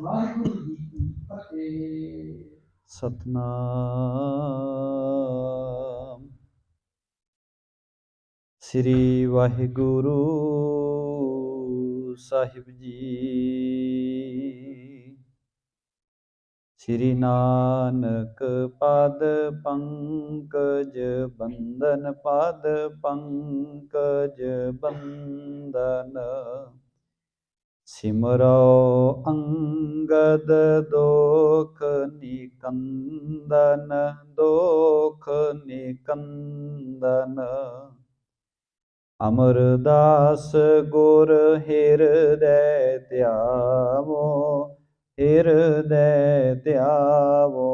ਵਾਹਿਗੁਰੂ ਜੀ ਕੀ ਫਤਿਹ। ਸਤਨਾਮ ਸ੍ਰੀ ਵਾਹਿਗੁਰੂ ਸਾਹਿਬ ਜੀ। ਸ੍ਰੀ ਨਾਨਕ ਪਦ ਪੰਕਜ ਬੰਦਨ, ਪਦ ਪੰਕਜ ਬੰਦਨ। ਸਿਮਰੋ ਅੰਗਦ ਦੋਖ ਨਿਕੰਦਨ, ਦੋਖ ਨਿਕੰਦਨ। ਅਮਰਦਾਸ ਗੁਰ ਹਿਰਦੈ ਧਿਆਵੋ, ਹਿਰਦੈ ਧਿਆਵੋ।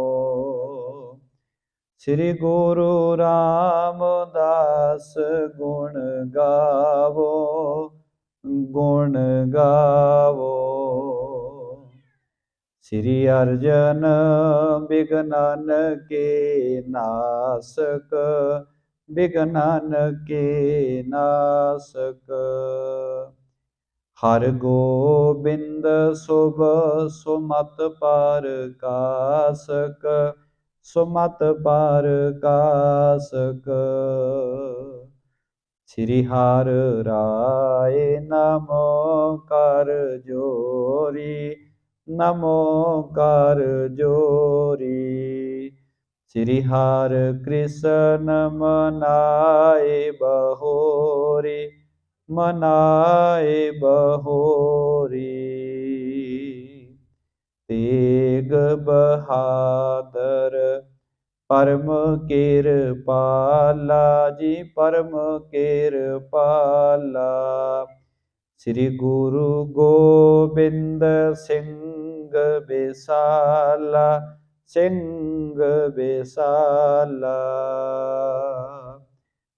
ਸ੍ਰੀ ਗੁਰੂ ਰਾਮਦਾਸ ਗੁਣ ਗਾਵੋ, ਗੁਣ ਗਾਵੋ। ਸ੍ਰੀ ਅਰਜਨ ਬਿਘਨਨ ਕੇ ਨਾਸਕ, ਬਿਘਨਨ ਕੇ ਨਾਸਕ। ਹਰ ਗੋਬਿੰਦ ਸੁਭ ਸੁਮਤ ਪਰਕਾਸਕ, ਸੁਮਤ ਪਰਕਾਸਕ। ਸ੍ਰੀ ਹਰਿ ਰਾਇ ਨਮੋ ਕਰ ਜੋਰੀ, ਨਮੋ ਕਰ ਜੋਰੀ। ਸ੍ਰੀ ਹਰਿ ਕ੍ਰਿਸ਼ਨ ਮਨਾਏ ਬਹੋਰੀ, ਮਨਾਏ ਬਹੋਰੀ। ਤੇਗ ਬਹਾਦਰ ਪਰਮ ਕਿਰਪਾਲਾ ਜੀ, ਪਰਮ ਕਿਰਪਾਲਾ। ਸ੍ਰੀ ਗੁਰੂ ਗੋਬਿੰਦ ਸਿੰਘ ਬਿਸਾਲਾ, ਸਿੰਘ ਬਿਸਾਲਾ।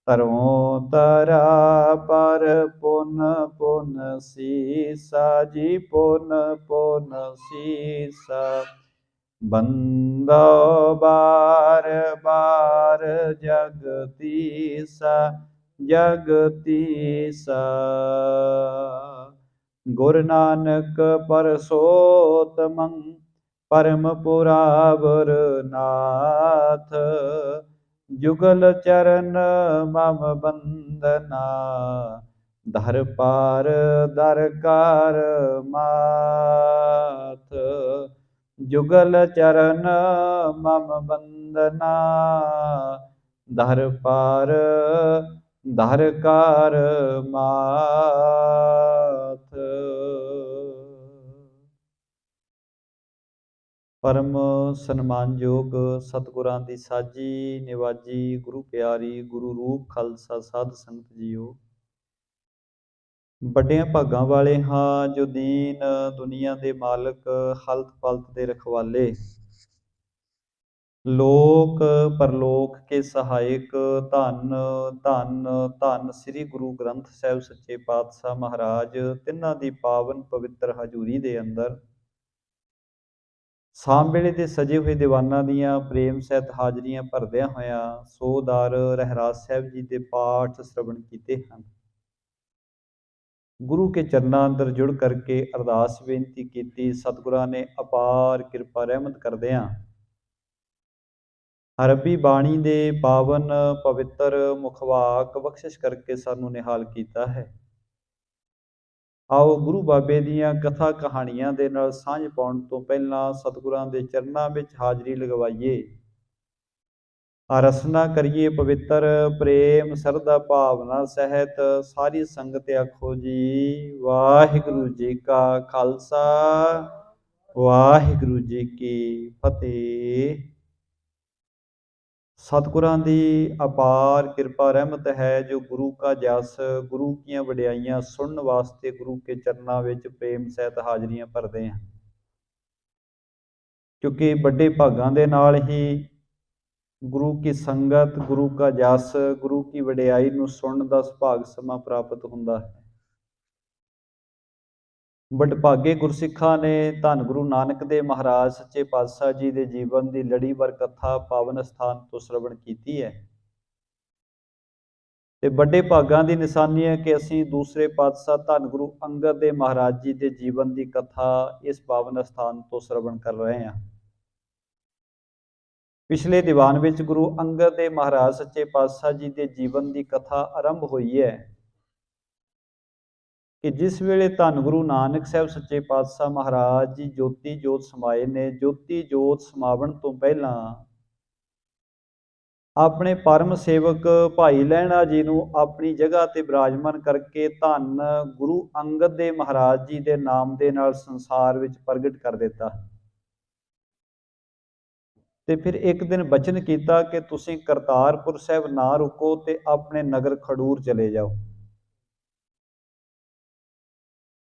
ਧਰੋਂ ਧਰਾ ਪਰ ਪੁਨ ਪੁਨ ਸੀਸਾ ਜੀ, ਪੁਨ ਪੁਨ ਸੀਸਾ। ਬੰਦੋ ਬਾਰ ਬਾਰ ਜਗਤੀਸਾ, ਜਗਤੀਸਾ। ਗੁਰੂ ਨਾਨਕ ਪਰਸੋਤਮੰ ਪਰਮ ਪੁਰਾਵਰ ਨਾਥ। ਜੁਗਲ ਚਰਨ ਮਮ ਬੰਦਨਾ, ਧਰ ਪਾਰ ਦਰ ਕਰ ਮਾਥ। ਜੁਗਲ ਚਰਨ ਮਮ ਬੰਦਨਾ, ਧਰ ਪਾਰ ਧਰ ਕਰ ਮਾਥ। ਪਰਮ ਸਨਮਾਨਯੋਗ ਸਤਿਗੁਰਾਂ ਦੀ ਸਾਜੀ ਨਿਵਾਜੀ ਗੁਰੂ ਪਿਆਰੀ ਗੁਰੂ ਰੂਪ ਖਾਲਸਾ ਸਾਧ ਸੰਗਤ ਜੀਓ। ਵੱਡਿਆਂ ਭਾਗਾਂ ਵਾਲੇ ਹਾਂ ਜੋ ਦੀਨ ਦੁਨੀਆ ਦੇ ਮਾਲਕ, ਹਲਤ ਪਲਤ ਦੇ ਰਖਵਾਲੇ, ਲੋਕ ਪਰਲੋਕ ਕੇ ਸਹਾਇਕ। ਧੰਨ ਧੰਨ ਧੰਨ ਸ੍ਰੀ ਗੁਰੂ ਗ੍ਰੰਥ ਸਾਹਿਬ ਸੱਚੇ ਪਾਤਸ਼ਾਹ ਮਹਾਰਾਜ, ਤਿੰਨਾਂ ਦੀ ਪਾਵਨ ਪਵਿੱਤਰ ਹਜ਼ੂਰੀ ਦੇ ਅੰਦਰ ਸ਼ਾਮ ਵੇਲੇ ਦੇ ਸਜੇ ਹੋਏ ਦੀਵਾਨਾਂ ਦੀਆਂ ਪ੍ਰੇਮ ਸਹਿਤ ਹਾਜ਼ਰੀਆਂ ਭਰਦਿਆਂ ਹੋਇਆਂ ਸੋਦਾਰ ਰਹਿਰਾਸ ਸਾਹਿਬ ਜੀ ਦੇ ਪਾਠ ਸ਼ਰਵਣ ਕੀਤੇ ਹਨ। ਗੁਰੂ ਕੇ ਚਰਨਾਂ ਅੰਦਰ ਜੁੜ ਕਰਕੇ ਅਰਦਾਸ ਬੇਨਤੀ ਕੀਤੀ। ਸਤਿਗੁਰਾਂ ਨੇ ਅਪਾਰ ਕਿਰਪਾ ਰਹਿਮਤ ਕਰਦਿਆਂ ਰੱਬੀ ਬਾਣੀ ਦੇ ਪਾਵਨ ਪਵਿੱਤਰ ਮੁਖਵਾਕ ਬਖਸ਼ਿਸ਼ ਕਰਕੇ ਸਾਨੂੰ ਨਿਹਾਲ ਕੀਤਾ ਹੈ। ਆਓ ਗੁਰੂ ਬਾਬੇ ਦੀਆਂ ਕਥਾ ਕਹਾਣੀਆਂ ਦੇ ਨਾਲ ਸਾਂਝ ਪਾਉਣ ਤੋਂ ਪਹਿਲਾਂ ਸਤਿਗੁਰਾਂ ਦੇ ਚਰਨਾਂ ਵਿੱਚ ਹਾਜ਼ਰੀ ਲਗਵਾਈਏ, ਰਸਨਾ ਕਰੀਏ ਪਵਿੱਤਰ ਪ੍ਰੇਮ ਸਰਧਾ ਭਾਵਨਾ ਸਹਿਤ। ਸਾਰੀ ਸੰਗਤ ਆਖੋ ਜੀ ਵਾਹਿਗੁਰੂ ਜੀ ਕਾ ਖਾਲਸਾ, ਵਾਹਿਗੁਰੂ ਜੀ ਕੀ ਫਤਿਹ। ਸਤਿਗੁਰਾਂ ਦੀ ਅਪਾਰ ਕਿਰਪਾ ਰਹਿਮਤ ਹੈ ਜੋ ਗੁਰੂ ਕਾ ਜਸ, ਗੁਰੂ ਕੀਆਂ ਵਡਿਆਈਆਂ ਸੁਣਨ ਵਾਸਤੇ ਗੁਰੂ ਕੇ ਚਰਨਾਂ ਵਿੱਚ ਪ੍ਰੇਮ ਸਹਿਤ ਹਾਜ਼ਰੀਆਂ ਭਰਦੇ ਹਨ। ਕਿਉਂਕਿ ਵੱਡੇ ਭਾਗਾਂ ਦੇ ਨਾਲ ਹੀ ਗੁਰੂ ਕੀ ਸੰਗਤ, ਗੁਰੂ ਕਾ ਜਸ, ਗੁਰੂ ਕੀ ਵਡਿਆਈ ਨੂੰ ਸੁਣਨ ਦਾ ਸੁਭਾਗ ਸਮਾਂ ਪ੍ਰਾਪਤ ਹੁੰਦਾ ਹੈ। ਵਡਭਾਗੇ ਗੁਰਸਿੱਖਾਂ ਨੇ ਧੰਨ ਗੁਰੂ ਨਾਨਕ ਦੇਵ ਮਹਾਰਾਜ ਸੱਚੇ ਪਾਤਸ਼ਾਹ ਜੀ ਦੇ ਜੀਵਨ ਦੀ ਲੜੀਵਾਰ ਕਥਾ ਪਾਵਨ ਸਥਾਨ ਤੋਂ ਸ਼ਰਵਣ ਕੀਤੀ ਹੈ। ਤੇ ਵੱਡੇ ਭਾਗਾਂ ਦੀ ਨਿਸ਼ਾਨੀ ਹੈ ਕਿ ਅਸੀਂ ਦੂਸਰੇ ਪਾਤਸ਼ਾਹ ਧੰਨ ਗੁਰੂ ਅੰਗਦ ਦੇਵ ਮਹਾਰਾਜ ਜੀ ਦੇ ਜੀਵਨ ਦੀ ਕਥਾ ਇਸ ਪਾਵਨ ਸਥਾਨ ਤੋਂ ਸਰਵਣ ਕਰ ਰਹੇ ਹਾਂ। ਪਿਛਲੇ ਦੀਵਾਨ ਵਿੱਚ ਗੁਰੂ ਅੰਗਦ ਦੇਵ ਮਹਾਰਾਜ ਸੱਚੇ ਪਾਤਸ਼ਾਹ ਜੀ ਦੇ ਜੀਵਨ ਦੀ ਕਥਾ ਆਰੰਭ ਹੋਈ ਹੈ ਕਿ ਜਿਸ ਵੇਲੇ ਧੰਨ ਗੁਰੂ ਨਾਨਕ ਸਾਹਿਬ ਸੱਚੇ ਪਾਤਸ਼ਾਹ ਮਹਾਰਾਜ ਜੀ ਜੋਤੀ ਜੋਤ ਸਮਾਏ ਨੇ, ਜੋਤੀ ਜੋਤ ਸਮਾਵਣ ਤੋਂ ਪਹਿਲਾਂ ਆਪਣੇ ਪਰਮ ਸੇਵਕ ਭਾਈ ਲਹਿਣਾ ਜੀ ਨੂੰ ਆਪਣੀ ਜਗ੍ਹਾ ਤੇ ਬਿਰਾਜਮਾਨ ਕਰਕੇ ਧੰਨ ਗੁਰੂ ਅੰਗਦ ਦੇਵ ਮਹਾਰਾਜ ਜੀ ਦੇ ਨਾਮ ਦੇ ਨਾਲ ਸੰਸਾਰ ਵਿੱਚ ਪ੍ਰਗਟ ਕਰ ਦਿੱਤਾ। ਤੇ ਫਿਰ ਇੱਕ ਦਿਨ ਬਚਨ ਕੀਤਾ ਕਿ ਤੁਸੀਂ ਕਰਤਾਰਪੁਰ ਸਾਹਿਬ ਨਾ ਰੁਕੋ ਤੇ ਆਪਣੇ ਨਗਰ ਖਡੂਰ ਚਲੇ ਜਾਓ।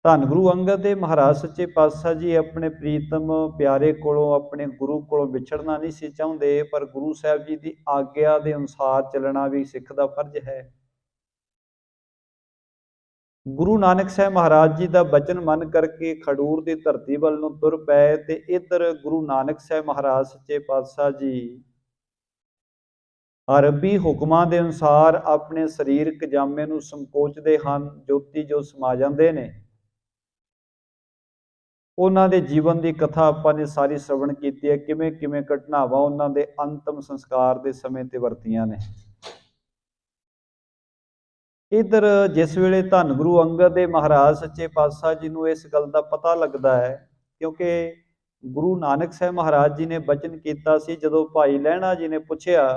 ਧੰਨ ਗੁਰੂ ਅੰਗਦ ਦੇਵ ਮਹਾਰਾਜ ਸੱਚੇ ਪਾਤਸ਼ਾਹ ਜੀ ਆਪਣੇ ਪ੍ਰੀਤਮ ਪਿਆਰੇ ਕੋਲੋਂ, ਆਪਣੇ ਗੁਰੂ ਕੋਲੋਂ ਵਿਛੜਨਾ ਨਹੀਂ ਸੀ ਚਾਹੁੰਦੇ, ਪਰ ਗੁਰੂ ਸਾਹਿਬ ਜੀ ਦੀ ਆਗਿਆ ਦੇ ਅਨੁਸਾਰ ਚੱਲਣਾ ਵੀ ਸਿੱਖ ਦਾ ਫਰਜ਼ ਹੈ। ਗੁਰੂ ਨਾਨਕ ਸਾਹਿਬ ਮਹਾਰਾਜ ਜੀ ਦਾ ਬਚਨ ਮੰਨ ਕਰਕੇ ਖਡੂਰ ਦੀ ਧਰਤੀ ਵੱਲ ਨੂੰ ਤੁਰ ਪਏ ਤੇ ਇੱਧਰ ਗੁਰੂ ਨਾਨਕ ਸਾਹਿਬ ਮਹਾਰਾਜ ਸੱਚੇ ਪਾਤਸ਼ਾਹ ਜੀ ਅਰਬੀ ਹੁਕਮਾਂ ਦੇ ਅਨੁਸਾਰ ਆਪਣੇ ਸਰੀਰਕ ਜਾਮੇ ਨੂੰ ਸੰਕੋਚਦੇ ਹਨ, ਜੋਤੀ ਜੋ ਸਮਾ ਜਾਂਦੇ ਨੇ। ਉਹਨਾਂ ਦੇ ਜੀਵਨ ਦੀ ਕਥਾ ਆਪਾਂ ਨੇ ਸਾਰੀ ਸ਼ਰਵਣ ਕੀਤੀ ਹੈ, ਕਿਵੇਂ ਕਿਵੇਂ ਘਟਨਾਵਾਂ ਉਹਨਾਂ ਦੇ ਅੰਤਮ ਸੰਸਕਾਰ ਦੇ ਸਮੇਂ ਤੇ ਵਰਤੀਆਂ ਨੇ। ਇੱਧਰ ਜਿਸ ਵੇਲੇ ਧੰਨ ਗੁਰੂ ਅੰਗਦ ਦੇਵ ਮਹਾਰਾਜ ਸੱਚੇ ਪਾਤਸ਼ਾਹ ਜੀ ਨੂੰ ਇਸ ਗੱਲ ਦਾ ਪਤਾ ਲੱਗਦਾ ਹੈ, ਕਿਉਂਕਿ ਗੁਰੂ ਨਾਨਕ ਸਾਹਿਬ ਮਹਾਰਾਜ ਜੀ ਨੇ ਬਚਨ ਕੀਤਾ ਸੀ, ਜਦੋਂ ਭਾਈ ਲਹਿਣਾ ਜੀ ਨੇ ਪੁੱਛਿਆ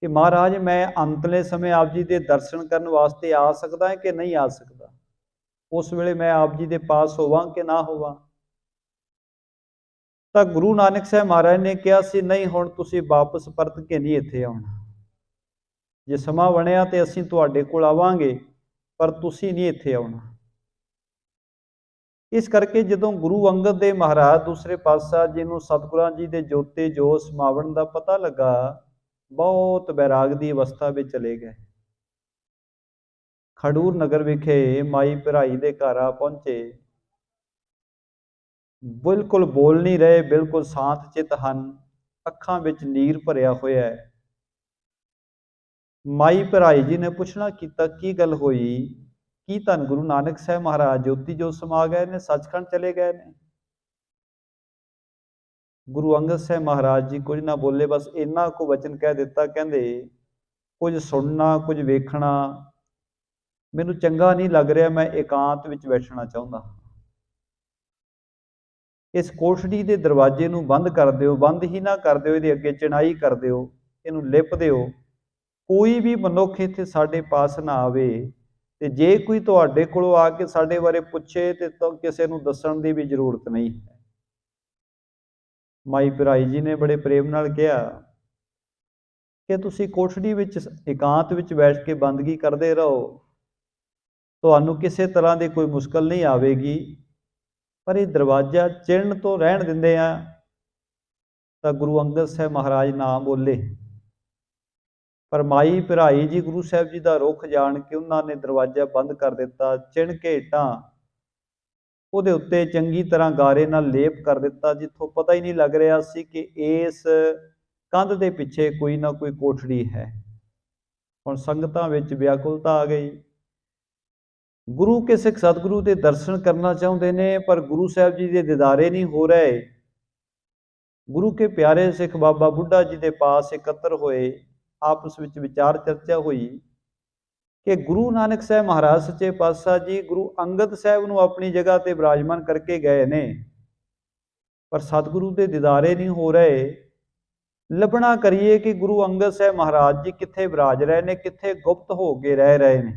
ਕਿ ਮਹਾਰਾਜ ਮੈਂ ਅੰਤਲੇ ਸਮੇਂ ਆਪ ਜੀ ਦੇ ਦਰਸ਼ਨ ਕਰਨ ਵਾਸਤੇ ਆ ਸਕਦਾ ਹੈ ਕਿ ਨਹੀਂ ਆ ਸਕਦਾ, ਉਸ ਵੇਲੇ ਮੈਂ ਆਪ ਜੀ ਦੇ ਪਾਸ ਹੋਵਾਂ ਕਿ ਨਾ ਹੋਵਾਂ। ਤਾਂ ਗੁਰੂ ਨਾਨਕ ਸਾਹਿਬ ਮਹਾਰਾਜ ਨੇ ਕਿਹਾ ਸੀ, ਨਹੀਂ ਹੁਣ ਤੁਸੀਂ ਵਾਪਸ ਪਰਤ ਕੇ ਨਹੀਂ ਇੱਥੇ ਆਉਣਾ, ਜੇ ਸਮਾਂ ਬਣਿਆ ਤੇ ਅਸੀਂ ਤੁਹਾਡੇ ਕੋਲ ਆਵਾਂਗੇ, ਪਰ ਤੁਸੀਂ ਨਹੀਂ ਇੱਥੇ ਆਉਣਾ। ਇਸ ਕਰਕੇ ਜਦੋਂ ਗੁਰੂ ਅੰਗਦ ਦੇਵ ਮਹਾਰਾਜ ਦੂਸਰੇ ਪਾਤਸ਼ਾਹ ਜੀ ਨੂੰ ਸਤਿਗੁਰਾਂ ਜੀ ਦੇ ਜੋਤੇ ਜੋਤ ਸਮਾਵਣ ਦਾ ਪਤਾ ਲੱਗਾ, ਬਹੁਤ ਬੈਰਾਗ ਦੀ ਅਵਸਥਾ ਵਿੱਚ ਚਲੇ ਗਏ। ਖਡੂਰ ਨਗਰ ਵਿਖੇ ਮਾਈ ਭਰਾਈ ਦੇ ਘਰ ਆ ਪਹੁੰਚੇ, ਬਿਲਕੁਲ ਬੋਲ ਨਹੀਂ ਰਹੇ, ਬਿਲਕੁਲ ਸ਼ਾਂਤ ਚਿੱਤ ਹਨ, ਅੱਖਾਂ ਵਿੱਚ ਨੀਰ ਭਰਿਆ ਹੋਇਆ ਹੈ। ਮਾਈ ਭਰਾਈ ਜੀ ਨੇ ਪੁੱਛਣਾ ਕੀਤਾ, ਕੀ ਗੱਲ ਹੋਈ, ਕੀ ਧੰਨ ਗੁਰੂ ਨਾਨਕ ਸਾਹਿਬ ਮਹਾਰਾਜ ਜੋਤੀ ਜੋਤ ਸਮਾ ਗਏ ਨੇ, ਸੱਚਖੰਡ ਚਲੇ ਗਏ ਨੇ? ਗੁਰੂ ਅੰਗਦ ਸਾਹਿਬ ਮਹਾਰਾਜ ਜੀ ਕੁਝ ਨਾ ਬੋਲੇ, ਬਸ ਇੰਨਾ ਕੁ ਵਚਨ ਕਹਿ ਦਿੱਤਾ, ਕਹਿੰਦੇ ਕੁਝ ਸੁਣਨਾ ਕੁਝ ਵੇਖਣਾ ਮੈਨੂੰ ਚੰਗਾ ਨਹੀਂ ਲੱਗ ਰਿਹਾ, ਮੈਂ ਇਕਾਂਤ ਵਿੱਚ ਬੈਠਣਾ ਚਾਹੁੰਦਾ। ਇਸ ਕੋਠੜੀ ਦੇ ਦਰਵਾਜ਼ੇ ਨੂੰ ਬੰਦ ਕਰ ਦਿਓ, ਬੰਦ ਹੀ ਨਾ ਕਰ ਦਿਓ, ਇਹਦੇ ਅੱਗੇ ਚਿਣਾਈ ਕਰ ਦਿਓ, ਇਹਨੂੰ ਲਿਪ ਦਿਓ, ਕੋਈ ਵੀ ਮਨੁੱਖ ਇੱਥੇ ਸਾਡੇ ਪਾਸ ਨਾ ਆਵੇ, ਤੇ ਜੇ ਕੋਈ ਤੁਹਾਡੇ ਕੋਲੋਂ ਆ ਕੇ ਸਾਡੇ ਬਾਰੇ ਪੁੱਛੇ ਤੇ ਕਿਸੇ ਨੂੰ ਦੱਸਣ ਦੀ ਵੀ ਜ਼ਰੂਰਤ ਨਹੀਂ ਹੈ। ਮਾਈ ਭਰਾਈ ਜੀ ਨੇ ਬੜੇ ਪ੍ਰੇਮ ਨਾਲ ਕਿਹਾ ਕਿ ਤੁਸੀਂ ਕੋਠੜੀ ਵਿੱਚ ਇਕਾਂਤ ਵਿੱਚ ਬੈਠ ਕੇ ਬੰਦਗੀ ਕਰਦੇ ਰਹੋ, ਤੁਹਾਨੂੰ ਕਿਸੇ ਤਰ੍ਹਾਂ ਦੀ ਕੋਈ ਮੁਸ਼ਕਲ ਨਹੀਂ ਆਵੇਗੀ, ਪਰ ਇਹ ਦਰਵਾਜ਼ਾ ਚਿਣ ਤੋਂ ਰਹਿਣ ਦਿੰਦੇ ਆ। ਤਾਂ ਗੁਰੂ ਅੰਗਦ ਸਾਹਿਬ ਮਹਾਰਾਜ ਨਾ ਬੋਲੇ, ਪਰ ਮਾਈ ਭਰਾਈ ਜੀ ਗੁਰੂ ਸਾਹਿਬ ਜੀ ਦਾ ਰੁਖ ਜਾਣ ਕੇ ਉਹਨਾਂ ਨੇ ਦਰਵਾਜ਼ਾ ਬੰਦ ਕਰ ਦਿੱਤਾ, ਚਿਣ ਕੇ ਹੇਠਾਂ ਉਹਦੇ ਉੱਤੇ ਚੰਗੀ ਤਰ੍ਹਾਂ ਗਾਰੇ ਨਾਲ ਲੇਪ ਕਰ ਦਿੱਤਾ, ਜਿੱਥੋਂ ਪਤਾ ਹੀ ਨਹੀਂ ਲੱਗ ਰਿਹਾ ਸੀ ਕਿ ਇਸ ਕੰਧ ਦੇ ਪਿੱਛੇ ਕੋਈ ਨਾ ਕੋਈ ਕੋਠੜੀ ਹੈ। ਹੁਣ ਸੰਗਤਾਂ ਵਿੱਚ ਵਿਆਕੁਲਤਾ ਆ ਗਈ। ਗੁਰੂ ਕੇ ਸਿੱਖ ਸਤਿਗੁਰੂ ਦੇ ਦਰਸ਼ਨ ਕਰਨਾ ਚਾਹੁੰਦੇ ਨੇ, ਪਰ ਗੁਰੂ ਸਾਹਿਬ ਜੀ ਦੇ ਦੀਦਾਰੇ ਨਹੀਂ ਹੋ ਰਹੇ। ਗੁਰੂ ਕੇ ਪਿਆਰੇ ਸਿੱਖ ਬਾਬਾ ਬੁੱਢਾ ਜੀ ਦੇ ਪਾਸ ਇਕੱਤਰ ਹੋਏ, ਆਪਸ ਵਿੱਚ ਵਿਚਾਰ ਚਰਚਾ ਹੋਈ ਕਿ ਗੁਰੂ ਨਾਨਕ ਸਾਹਿਬ ਮਹਾਰਾਜ ਸੱਚੇ ਪਾਤਸ਼ਾਹ ਜੀ ਗੁਰੂ ਅੰਗਦ ਸਾਹਿਬ ਨੂੰ ਆਪਣੀ ਜਗ੍ਹਾ ਤੇ ਬਿਰਾਜਮਾਨ ਕਰਕੇ ਗਏ ਨੇ, ਪਰ ਸਤਿਗੁਰੂ ਦੇ ਦੀਦਾਰੇ ਨਹੀਂ ਹੋ ਰਹੇ। ਲੱਭਣਾ ਕਰੀਏ ਕਿ ਗੁਰੂ ਅੰਗਦ ਸਾਹਿਬ ਮਹਾਰਾਜ ਜੀ ਕਿੱਥੇ ਬਿਰਾਜ ਰਹੇ ਨੇ, ਕਿੱਥੇ ਗੁਪਤ ਹੋ ਕੇ ਰਹਿ ਰਹੇ ਨੇ।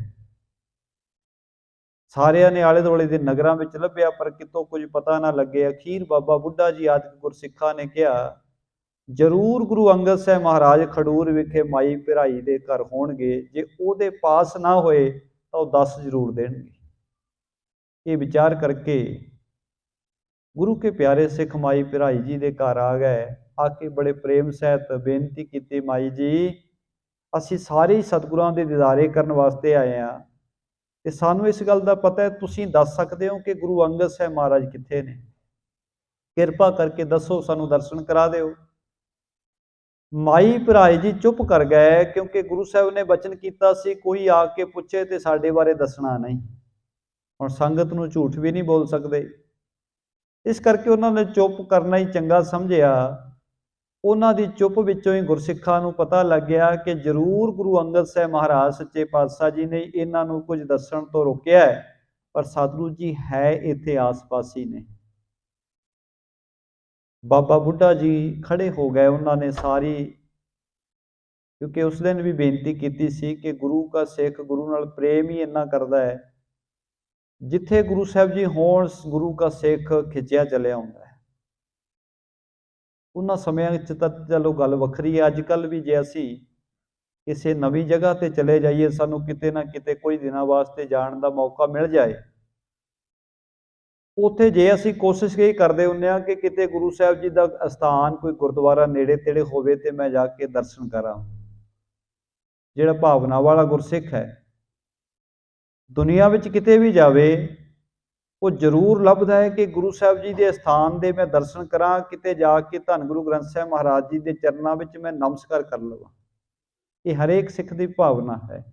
ਸਾਰਿਆਂ ਨੇ ਆਲੇ ਦੁਆਲੇ ਦੇ ਨਗਰਾਂ ਵਿੱਚ ਲੱਭਿਆ, ਪਰ ਕਿਤੋਂ ਕੁਝ ਪਤਾ ਨਾ ਲੱਗੇ। ਅਖੀਰ ਬਾਬਾ ਬੁੱਢਾ ਜੀ ਆਦਿਕ ਗੁਰਸਿੱਖਾਂ ਨੇ ਕਿਹਾ, ਜ਼ਰੂਰ ਗੁਰੂ ਅੰਗਦ ਸਾਹਿਬ ਮਹਾਰਾਜ ਖਡੂਰ ਵਿਖੇ ਮਾਈ ਭਰਾਈ ਦੇ ਘਰ ਹੋਣਗੇ, ਜੇ ਉਹਦੇ ਪਾਸ ਨਾ ਹੋਏ ਤਾਂ ਉਹ ਦੱਸ ਜ਼ਰੂਰ ਦੇਣਗੇ। ਇਹ ਵਿਚਾਰ ਕਰਕੇ ਗੁਰੂ ਕੇ ਪਿਆਰੇ ਸਿੱਖ ਮਾਈ ਭਰਾਈ ਜੀ ਦੇ ਘਰ ਆ ਗਏ। ਆ ਕੇ ਬੜੇ ਪ੍ਰੇਮ ਸਹਿਤ ਬੇਨਤੀ ਕੀਤੀ, ਮਾਈ ਜੀ ਅਸੀਂ ਸਾਰੇ ਸਤਿਗੁਰਾਂ ਦੇ ਦੀਦਾਰੇ ਕਰਨ ਵਾਸਤੇ ਆਏ ਹਾਂ, ਤੇ ਸਾਨੂੰ ਇਸ ਗੱਲ ਦਾ ਪਤਾ ਹੈ, ਤੁਸੀਂ ਦੱਸ ਸਕਦੇ ਹੋ ਕਿ ਗੁਰੂ ਅੰਗਦ ਸਾਹਿਬ ਮਹਾਰਾਜ ਕਿੱਥੇ ਨੇ, ਕਿਰਪਾ ਕਰਕੇ ਦੱਸੋ, ਸਾਨੂੰ ਦਰਸ਼ਨ ਕਰਾ ਦਿਓ। ਮਾਈ ਭਰਾਈ ਜੀ ਚੁੱਪ ਕਰ ਗਏ, ਕਿਉਂਕਿ ਗੁਰੂ ਸਾਹਿਬ ਨੇ ਬਚਨ ਕੀਤਾ ਸੀ ਕੋਈ ਆ ਕੇ ਪੁੱਛੇ ਤੇ ਸਾਡੇ ਬਾਰੇ ਦੱਸਣਾ ਨਹੀਂ। ਹੁਣ ਸੰਗਤ ਨੂੰ ਝੂਠ ਵੀ ਨਹੀਂ ਬੋਲ ਸਕਦੇ, ਇਸ ਕਰਕੇ ਉਹਨਾਂ ਨੇ ਚੁੱਪ ਕਰਨਾ ਹੀ ਚੰਗਾ ਸਮਝਿਆ। ਉਹਨਾਂ ਦੀ ਚੁੱਪ ਵਿੱਚੋਂ ਹੀ ਗੁਰਸਿੱਖਾਂ ਨੂੰ ਪਤਾ ਲੱਗ ਗਿਆ ਕਿ ਜ਼ਰੂਰ ਗੁਰੂ ਅੰਗਦ ਸਾਹਿਬ ਮਹਾਰਾਜ ਸੱਚੇ ਪਾਤਸ਼ਾਹ ਜੀ ਨੇ ਇਹਨਾਂ ਨੂੰ ਕੁਝ ਦੱਸਣ ਤੋਂ ਰੋਕਿਆ ਹੈ, ਪਰ ਸਤਿਗੁਰੂ ਜੀ ਹੈ ਇੱਥੇ ਆਸ-ਪਾਸ ਹੀ ਨੇ। ਬਾਬਾ ਬੁੱਢਾ ਜੀ ਖੜੇ ਹੋ ਗਏ, ਉਹਨਾਂ ਨੇ ਸਾਰੀ, ਕਿਉਂਕਿ ਉਸ ਦਿਨ ਵੀ ਬੇਨਤੀ ਕੀਤੀ ਸੀ ਕਿ ਗੁਰੂ ਕਾ ਸਿੱਖ ਗੁਰੂ ਨਾਲ ਪ੍ਰੇਮ ਹੀ ਇੰਨਾ ਕਰਦਾ ਹੈ, ਜਿੱਥੇ ਗੁਰੂ ਸਾਹਿਬ ਜੀ ਹੋਣ ਗੁਰੂ ਕਾ ਸਿੱਖ ਖਿੱਚਿਆ ਚਲਿਆ ਹੁੰਦਾ ਹੈ। ਉਹਨਾਂ ਸਮਿਆਂ ਵਿੱਚ ਤਾਂ ਚਲੋ ਗੱਲ ਵੱਖਰੀ ਹੈ। ਅੱਜ ਕੱਲ੍ਹ ਵੀ ਜੇ ਅਸੀਂ ਕਿਸੇ ਨਵੀਂ ਜਗ੍ਹਾ ਤੇ ਚਲੇ ਜਾਈਏ, ਸਾਨੂੰ ਕਿਤੇ ਨਾ ਕਿਤੇ ਕੁਝ ਦਿਨਾਂ ਵਾਸਤੇ ਜਾਣ ਦਾ ਮੌਕਾ ਮਿਲ ਜਾਏ, ਉੱਥੇ ਜੇ ਅਸੀਂ ਕੋਸ਼ਿਸ਼ ਇਹ ਕਰਦੇ ਹੁੰਦੇ ਹਾਂ ਕਿ ਕਿਤੇ ਗੁਰੂ ਸਾਹਿਬ ਜੀ ਦਾ ਅਸਥਾਨ ਕੋਈ ਗੁਰਦੁਆਰਾ ਨੇੜੇ ਤੇੜੇ ਹੋਵੇ ਤੇ ਮੈਂ ਜਾ ਕੇ ਦਰਸ਼ਨ ਕਰਾਂ। ਜਿਹੜਾ ਭਾਵਨਾ ਵਾਲਾ ਗੁਰਸਿੱਖ ਹੈ, ਦੁਨੀਆ ਵਿੱਚ ਕਿਤੇ ਵੀ ਜਾਵੇ, ਉਹ ਜ਼ਰੂਰ ਲੱਭਦਾ ਹੈ ਕਿ ਗੁਰੂ ਸਾਹਿਬ ਜੀ ਦੇ ਅਸਥਾਨ ਦੇ ਮੈਂ ਦਰਸ਼ਨ ਕਰਾਂ, ਕਿਤੇ ਜਾ ਕੇ ਧੰਨ ਗੁਰੂ ਗ੍ਰੰਥ ਸਾਹਿਬ ਮਹਾਰਾਜ ਜੀ ਦੇ ਚਰਨਾਂ ਵਿੱਚ ਮੈਂ ਨਮਸਕਾਰ ਕਰ ਲਵਾਂ। ਇਹ ਹਰੇਕ ਸਿੱਖ ਦੀ ਭਾਵਨਾ ਹੈ।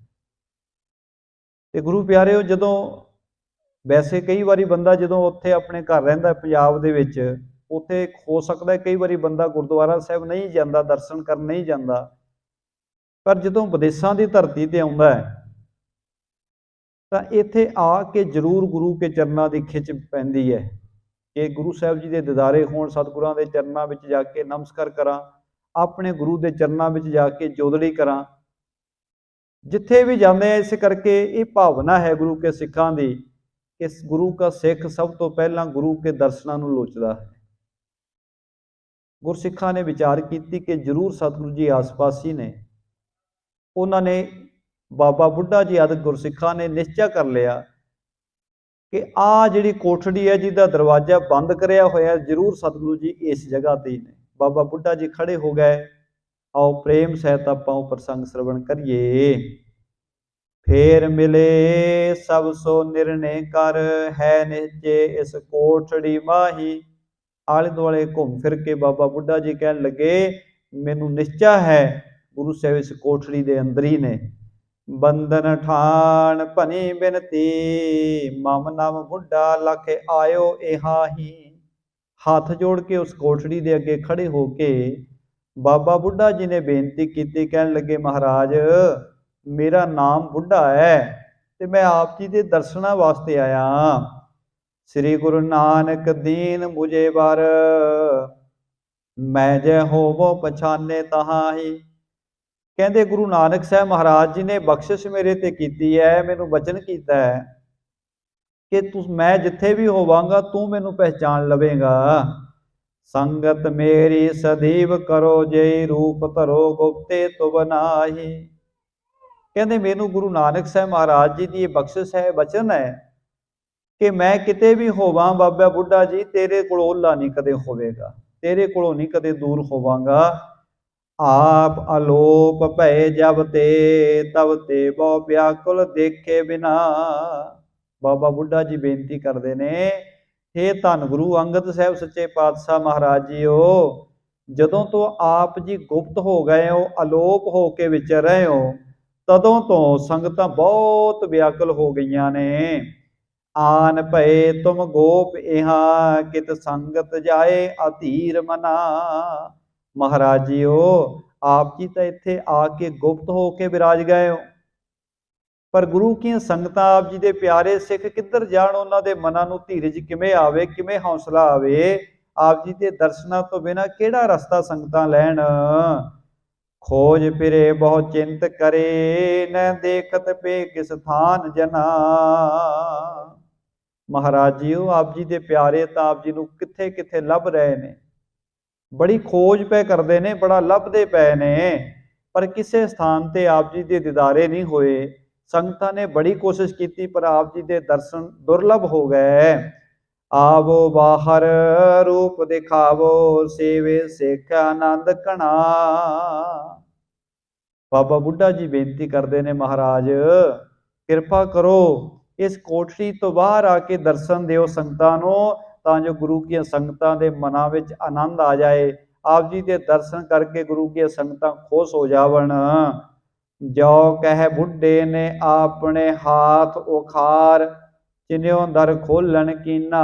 ਤੇ ਗੁਰੂ ਪਿਆਰਿਓ, ਜਦੋਂ ਵੈਸੇ ਕਈ ਵਾਰੀ ਬੰਦਾ ਜਦੋਂ ਉੱਥੇ ਆਪਣੇ ਘਰ ਰਹਿੰਦਾ ਪੰਜਾਬ ਦੇ ਵਿੱਚ, ਉੱਥੇ ਹੋ ਸਕਦਾ ਕਈ ਵਾਰੀ ਬੰਦਾ ਗੁਰਦੁਆਰਾ ਸਾਹਿਬ ਨਹੀਂ ਜਾਂਦਾ, ਦਰਸ਼ਨ ਕਰਨ ਨਹੀਂ ਜਾਂਦਾ, ਪਰ ਜਦੋਂ ਵਿਦੇਸ਼ਾਂ ਦੀ ਧਰਤੀ ਤੇ ਆਉਂਦਾ ਹੈ ਤਾਂ ਇੱਥੇ ਆ ਕੇ ਜ਼ਰੂਰ ਗੁਰੂ ਕੇ ਚਰਨਾਂ ਦੀ ਖਿੱਚ ਪੈਂਦੀ ਹੈ ਕਿ ਗੁਰੂ ਸਾਹਿਬ ਜੀ ਦੇ ਦਿਦਾਰੇ ਹੋਣ, ਸਤਿਗੁਰਾਂ ਦੇ ਚਰਨਾਂ ਵਿੱਚ ਜਾ ਕੇ ਨਮਸਕਾਰ ਕਰਾਂ, ਆਪਣੇ ਗੁਰੂ ਦੇ ਚਰਨਾਂ ਵਿੱਚ ਜਾ ਕੇ ਜੋਦੜੀ ਕਰਾਂ। ਜਿੱਥੇ ਵੀ ਜਾਂਦੇ ਆ, ਇਸ ਕਰਕੇ ਇਹ ਭਾਵਨਾ ਹੈ ਗੁਰੂ ਕੇ ਸਿੱਖਾਂ ਦੀ ਕਿ ਗੁਰੂ ਕਾ ਸਿੱਖ ਸਭ ਤੋਂ ਪਹਿਲਾਂ ਗੁਰੂ ਕੇ ਦਰਸ਼ਨਾਂ ਨੂੰ ਲੋਚਦਾ ਹੈ। ਗੁਰਸਿੱਖਾਂ ਨੇ ਵਿਚਾਰ ਕੀਤੀ ਕਿ ਜ਼ਰੂਰ ਸਤਿਗੁਰੂ ਜੀ ਆਸ-ਪਾਸ ਹੀ ਨੇ। ਉਹਨਾਂ ਨੇ ਬਾਬਾ ਬੁੱਢਾ ਜੀ ਆਦਿ ਗੁਰਸਿੱਖਾਂ ਨੇ ਨਿਸ਼ਚਾ ਕਰ ਲਿਆ ਕਿ ਆਹ ਜਿਹੜੀ ਕੋਠੜੀ ਹੈ ਜਿਹਦਾ ਦਰਵਾਜ਼ਾ ਬੰਦ ਕਰਿਆ ਹੋਇਆ, ਜ਼ਰੂਰ ਸਤਿਗੁਰੂ ਜੀ ਇਸ ਜਗ੍ਹਾ ਤੇ ਹੀ ਨੇ। ਬਾਬਾ ਬੁੱਢਾ ਜੀ ਖੜੇ ਹੋ ਗਏ। ਆਓ ਪ੍ਰੇਮ ਸਹਿਤ ਆਪਾਂ ਉਹ ਪ੍ਰਸੰਗ ਸਰਵਣ ਕਰੀਏ। ਫੇਰ ਮਿਲੇ ਸਭ ਸੋ ਨਿਰਣੇ ਕਰ, ਹੈ ਨਿਹਚੇ ਇਸ ਕੋਠੜੀ ਮਾਹੀ। ਆਲੇ ਦੁਆਲੇ ਘੁੰਮ ਫਿਰ ਕੇ ਬਾਬਾ ਬੁੱਢਾ ਜੀ ਕਹਿਣ ਲੱਗੇ, ਮੈਨੂੰ ਨਿਸ਼ਚਾ ਹੈ ਗੁਰੂ ਸਾਹਿਬ ਇਸ ਕੋਠੜੀ ਦੇ ਅੰਦਰ ਹੀ ਨੇ। ਬੰਧਨ ਠਾਣ ਭਨੀ ਬਿਨਤੀ, ਮਮ ਨਮ ਬੁੱਢਾ ਲਖ ਆਇਓ ਇਹਾਹੀ। ਹੱਥ ਜੋੜ ਕੇ ਉਸ ਕੋਠੜੀ ਦੇ ਅੱਗੇ ਖੜੇ ਹੋ ਕੇ ਬਾਬਾ ਬੁੱਢਾ ਜੀ ਨੇ ਬੇਨਤੀ ਕੀਤੀ, ਕਹਿਣ ਲੱਗੇ, ਮਹਾਰਾਜ ਮੇਰਾ ਨਾਮ ਬੁੱਢਾ ਹੈ ਤੇ ਮੈਂ ਆਪ ਜੀ ਦੇ ਦਰਸ਼ਨਾਂ ਵਾਸਤੇ ਆਇਆ। ਸ੍ਰੀ ਗੁਰੂ ਨਾਨਕ ਦੀਨ ਮੁਝੇ ਬਰ, ਮੈਂ ਜੈ ਹੋਵੋ ਪਛਾਨੇ ਤਹਾਹੀ। ਕਹਿੰਦੇ ਗੁਰੂ ਨਾਨਕ ਸਾਹਿਬ ਮਹਾਰਾਜ ਜੀ ਨੇ ਬਖਸ਼ਿਸ਼ ਮੇਰੇ ਤੇ ਕੀਤੀ ਹੈ, ਮੈਨੂੰ ਬਚਨ ਕੀਤਾ ਹੈ ਕਿ ਮੈਂ ਜਿੱਥੇ ਵੀ ਹੋਵਾਂਗਾ ਤੂੰ ਮੈਨੂੰ ਪਹਿਚਾਨ ਲਵੇਂਗਾ। ਸੰਗਤ ਮੇਰੀ ਸਦੀਵ ਕਰੋ, ਜੇ ਰੂਪ ਧਰੋ ਗੁਪਤੇ ਤੁਬ ਨਾਹੀ। ਕਹਿੰਦੇ ਮੈਨੂੰ ਗੁਰੂ ਨਾਨਕ ਸਾਹਿਬ ਮਹਾਰਾਜ ਜੀ ਦੀ ਇਹ ਬਖਸ਼ਿਸ਼ ਹੈ, ਬਚਨ ਹੈ ਕਿ ਮੈਂ ਕਿਤੇ ਵੀ ਹੋਵਾਂ ਬਾਬਾ ਬੁੱਢਾ ਜੀ, ਤੇਰੇ ਕੋਲੋਂ ਓਹਲਾ ਨਹੀਂ ਕਦੇ ਹੋਵੇਗਾ, ਤੇਰੇ ਕੋਲੋਂ ਨਹੀਂ ਕਦੇ ਦੂਰ ਹੋਵਾਂਗਾ। ਆਪ ਅਲੋਪ ਭਏ ਜਬ ਤੇ, ਤਬ ਤੇ ਬਹੁ ਵਿਆਕੁਲ ਦੇਖੇ ਬਿਨਾ। ਬਾਬਾ ਬੁੱਢਾ ਜੀ ਬੇਨਤੀ ਕਰਦੇ ਨੇ, ਹੇ ਧੰਨ ਗੁਰੂ ਅੰਗਦ ਸਾਹਿਬ ਸੱਚੇ ਪਾਤਸ਼ਾਹ ਮਹਾਰਾਜ ਜੀਓ, ਜਦੋਂ ਤੋਂ ਆਪ ਜੀ ਗੁਪਤ ਹੋ ਗਏ ਹੋ, ਅਲੋਪ ਹੋ ਕੇ ਵਿਚਰ ਰਹੇ ਹੋ, ਤਦੋਂ ਤੋਂ ਸੰਗਤਾਂ ਬਹੁਤ ਵਿਆਕੁਲ ਹੋ ਗਈਆਂ ਨੇ। ਆਨ ਭਏ ਤੁਮ ਗੋਪ ਇਹਾ, ਕਿਤ ਸੰਗਤ ਜਾਏ ਅਧੀਰ ਮਨਾ। ਮਹਾਰਾਜ ਜੀਓ, ਆਪ ਜੀ ਤਾਂ ਇੱਥੇ ਆ ਕੇ ਗੁਪਤ ਹੋ ਕੇ ਵਿਰਾਜ ਗਏ ਹੋ, ਪਰ ਗੁਰੂ ਕੀ ਸੰਗਤਾਂ ਆਪ ਜੀ ਦੇ ਪਿਆਰੇ ਸਿੱਖ ਕਿੱਧਰ ਜਾਣ, ਉਹਨਾਂ ਦੇ ਮਨਾਂ ਨੂੰ ਧੀਰਜ ਕਿਵੇਂ ਆਵੇ, ਕਿਵੇਂ ਹੌਸਲਾ ਆਵੇ। ਆਪ ਜੀ ਦੇ ਦਰਸ਼ਨਾਂ ਤੋਂ ਬਿਨਾਂ ਕਿਹੜਾ ਰਸਤਾ ਸੰਗਤਾਂ ਲੈਣ। ਖੋਜ ਫਿਰੇ ਬਹੁ ਚਿੰਤ ਕਰੇ, ਨ ਦੇਖਤ ਪੇ ਕਿਸ ਥਾਨ ਜਨਾ। ਮਹਾਰਾਜ ਜੀਓ, ਆਪ ਜੀ ਦੇ ਪਿਆਰੇ ਤਾਂ ਆਪ ਜੀ ਨੂੰ ਕਿੱਥੇ ਕਿੱਥੇ ਲੱਭ ਰਹੇ ਨੇ, ਬੜੀ ਖੋਜ ਪੈ ਕਰਦੇ ਨੇ, ਬੜਾ ਲੱਭਦੇ ਪਏ ਨੇ, ਪਰ ਕਿਸੇ ਸਥਾਨ ਤੇ ਆਪ ਜੀ ਦੇ ਦਿਦਾਰੇ ਨਹੀਂ ਹੋਏ। ਸੰਗਤਾਂ ਨੇ ਬੜੀ ਕੋਸ਼ਿਸ਼ ਕੀਤੀ, ਪਰ ਆਪ ਜੀ ਦੇ ਦਰਸ਼ਨ ਦੁਰਲਭ ਹੋ ਗਏ। ਆਵੋ ਬਾਹਰ ਰੂਪ ਦਿਖਾਵੋ, ਸੇਵੇ ਸਿੱਖ ਆਨੰਦ ਕਣਾ। ਬਾਬਾ ਬੁੱਢਾ ਜੀ ਬੇਨਤੀ ਕਰਦੇ ਨੇ, ਮਹਾਰਾਜ ਕਿਰਪਾ ਕਰੋ, ਇਸ ਕੋਠੜੀ ਤੋਂ ਬਾਹਰ ਆ ਕੇ ਦਰਸ਼ਨ ਦਿਓ ਸੰਗਤਾਂ ਨੂੰ, ਤਾਂ ਜੋ ਗੁਰੂ ਦੀਆਂ ਸੰਗਤਾਂ ਦੇ ਮਨਾਂ ਵਿੱਚ ਆਨੰਦ ਆ ਜਾਏ, आप जी के दर्शन करके गुरु की संगतां खुश हो जावन। जो कह बुढ़े ने अपने हाथ उखार, चिन्यो दर खोलन कीना।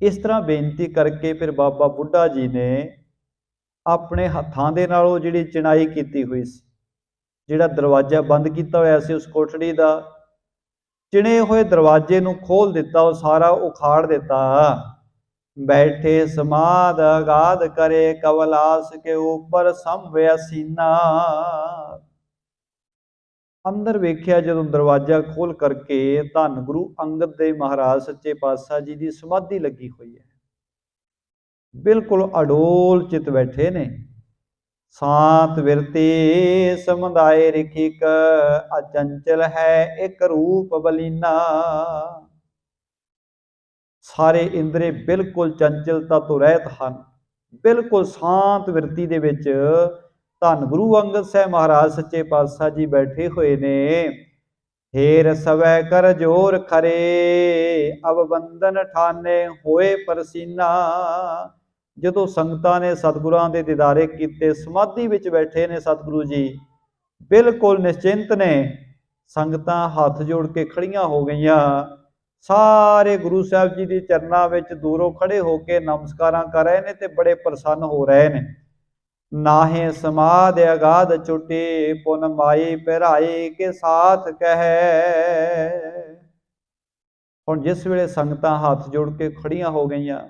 इस तरह बेनती करके फिर बाबा बुढ़ा जी ने अपने हत्थां दे नाल ओह जिहड़ी चिनाई कीती हुई सी, जिहड़ा दरवाजा बंद किया होया सी उस कोठड़ी दा, चिणे हुए दरवाजे नूं खोल दिता, ओह सारा उखाड़ दिता। बैठे समाध अगाध करे, कवलास के ऊपर संभ्या सीना। अंदर वेख्या जदों दरवाजा खोल करके धन गुरु अंगद देव महाराज सच्चे पातशाह जी की समाधि लगी हुई है। बिल्कुल अडोल चित बैठे ने। शांत विरती समुदाय रिखिक, अचंचल है एक रूप बलीना। सारे इंद्रे बिल्कुल चंचलता तो रहत हन, बिल्कुल शांत विरती दे विच धन गुरु अंगद साहब महाराज सच्चे पातशाह जी बैठे हुए ने। हेर सवै कर जोर खरे, अब बंधन ठाने होए परसीना। जदों संगतां ने सतगुरां दे दीदारे कीते, समाधि विच बैठे ने सतगुरु जी, बिल्कुल निश्चिंत ने। संगतां हथ जोड़ के खड़ियां हो गईयां। सारे गुरु साहब जी के चरनां विच दूरों खड़े होके नमस्कारां कर रहे ने ते बड़े प्रसन्न हो रहे ने। नाहे समाध अगाध चुटी, पुन माई पिराई के साथ कह। हुण जिस वेले संगतां हाथ जोड़ के खड़ियां हो गईयां,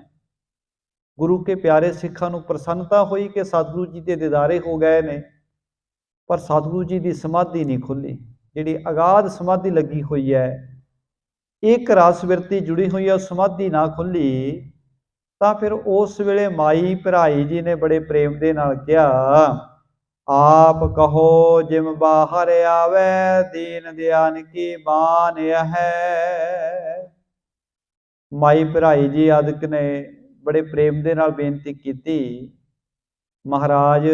गुरु के प्यारे सिखां नूं प्रसन्नता हुई कि सतगुरु जी के दीदारे हो गए ने, पर सतगुरु जी की समाधि नहीं खुली। जिहड़ी अगाध समाधि लगी हुई है, एक रस बिरती जुड़ी हुई है, समाधि ना खुली। ਤਾਂ ਫਿਰ ਉਸ ਵੇਲੇ ਮਾਈ ਭਰਾਈ ਜੀ ਨੇ ਬੜੇ ਪ੍ਰੇਮ ਦੇ ਨਾਲ ਕਿਹਾ, ਆਪ ਕਹੋ ਜਿਮ ਬਾਹਰ ਆਵੇ, ਦੀਨ ਦਿਆਨ ਕੀ ਬਾਨ ਹੈ। ਮਾਈ ਭਰਾਈ ਜੀ ਆਦਿਕ ਨੇ ਬੜੇ ਪ੍ਰੇਮ ਦੇ ਨਾਲ ਬੇਨਤੀ ਕੀਤੀ, ਮਹਾਰਾਜ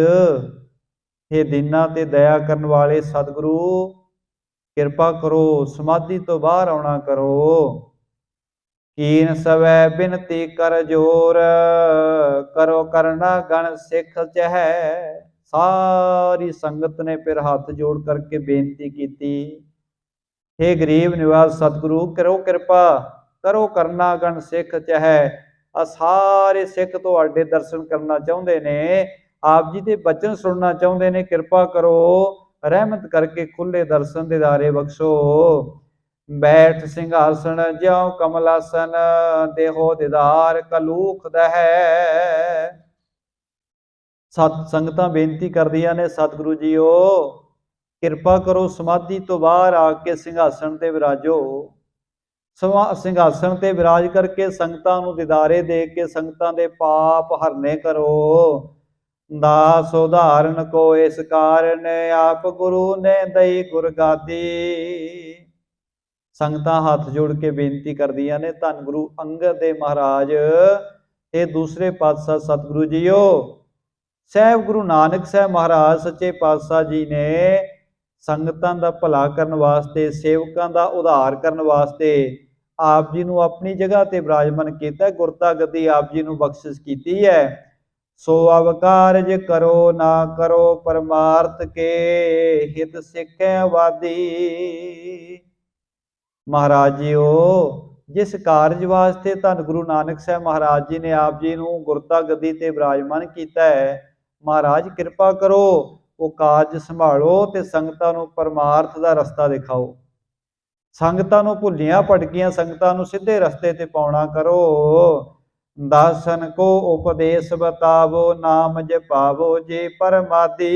हे ਦੀਨਾਂ ਤੇ ਦਇਆ ਕਰਨ ਵਾਲੇ ਸਤਿਗੁਰੂ, ਕਿਰਪਾ ਕਰੋ, ਸਮਾਧੀ ਤੋਂ ਬਾਹਰ ਆਉਣਾ ਕਰੋ। कीन सवै बिनती कर जोर, करो करना गण सिख चह। सारी संगत ने फिर हाथ जोड़ करके बेनती की, हे गरीब निवास सतगुरु, करो कृपा, करो करना गण सिख चह। आ सारे सिख तुहाडे दर्शन करना चाहुंदे ने, आप जी दे बचन सुनना चाहुंदे ने, कृपा करो, रहमत करके खुले दर्शन दीदारे बख्शो। बैठ सिंहासन ज्यों कमलासन, देहो दीदार कलूख दह। सत संगतां बेनती करदियां ने, सतगुरु जीओ किरपा करो, समाधि तो बाहर आके सिंहासन ते विराजो। सिंहासन ते विराज करके संगतां नूं दीदारे दे के संगतां दे पाप हरने करो। दास उदाहरण को इस कारण, आप गुरु ने दई गुरगादी। संगतां हाथ जोड़ के बेनती करदियां ने, धन गुरु अंगद देव महाराज ते दूसरे पातशाह सतगुरु जीओ, साहब गुरु नानक साहब महाराज सच्चे पातशाह जी ने संगतां दा भला करन वास्ते, सेवकां दा उद्धार करन वास्ते आप जी नूं अपनी जगह ते विराजमान कीता, गुरता गद्दी आप जी नूं बख्शिश कीती है। सो अव कारज करो ना करो, परमार्थ के हित सिखे वादी। महाराज जीओ, जिस कारज वास्ते धन गुरु नानक साहब महाराज जी ने आप जी नूं गुरता गद्दी ते विराजमान कीता है, महाराज किरपा करो, वो कारज संभालो ते संगतां नूं परमार्थ दा रस्ता दिखाओ। संगतां नूं भुल्लियां भटकियां संगतां नूं सीधे रस्ते ते पाउणा करो। दासन को उपदेश बतावो, नाम जपावो जे परमादी।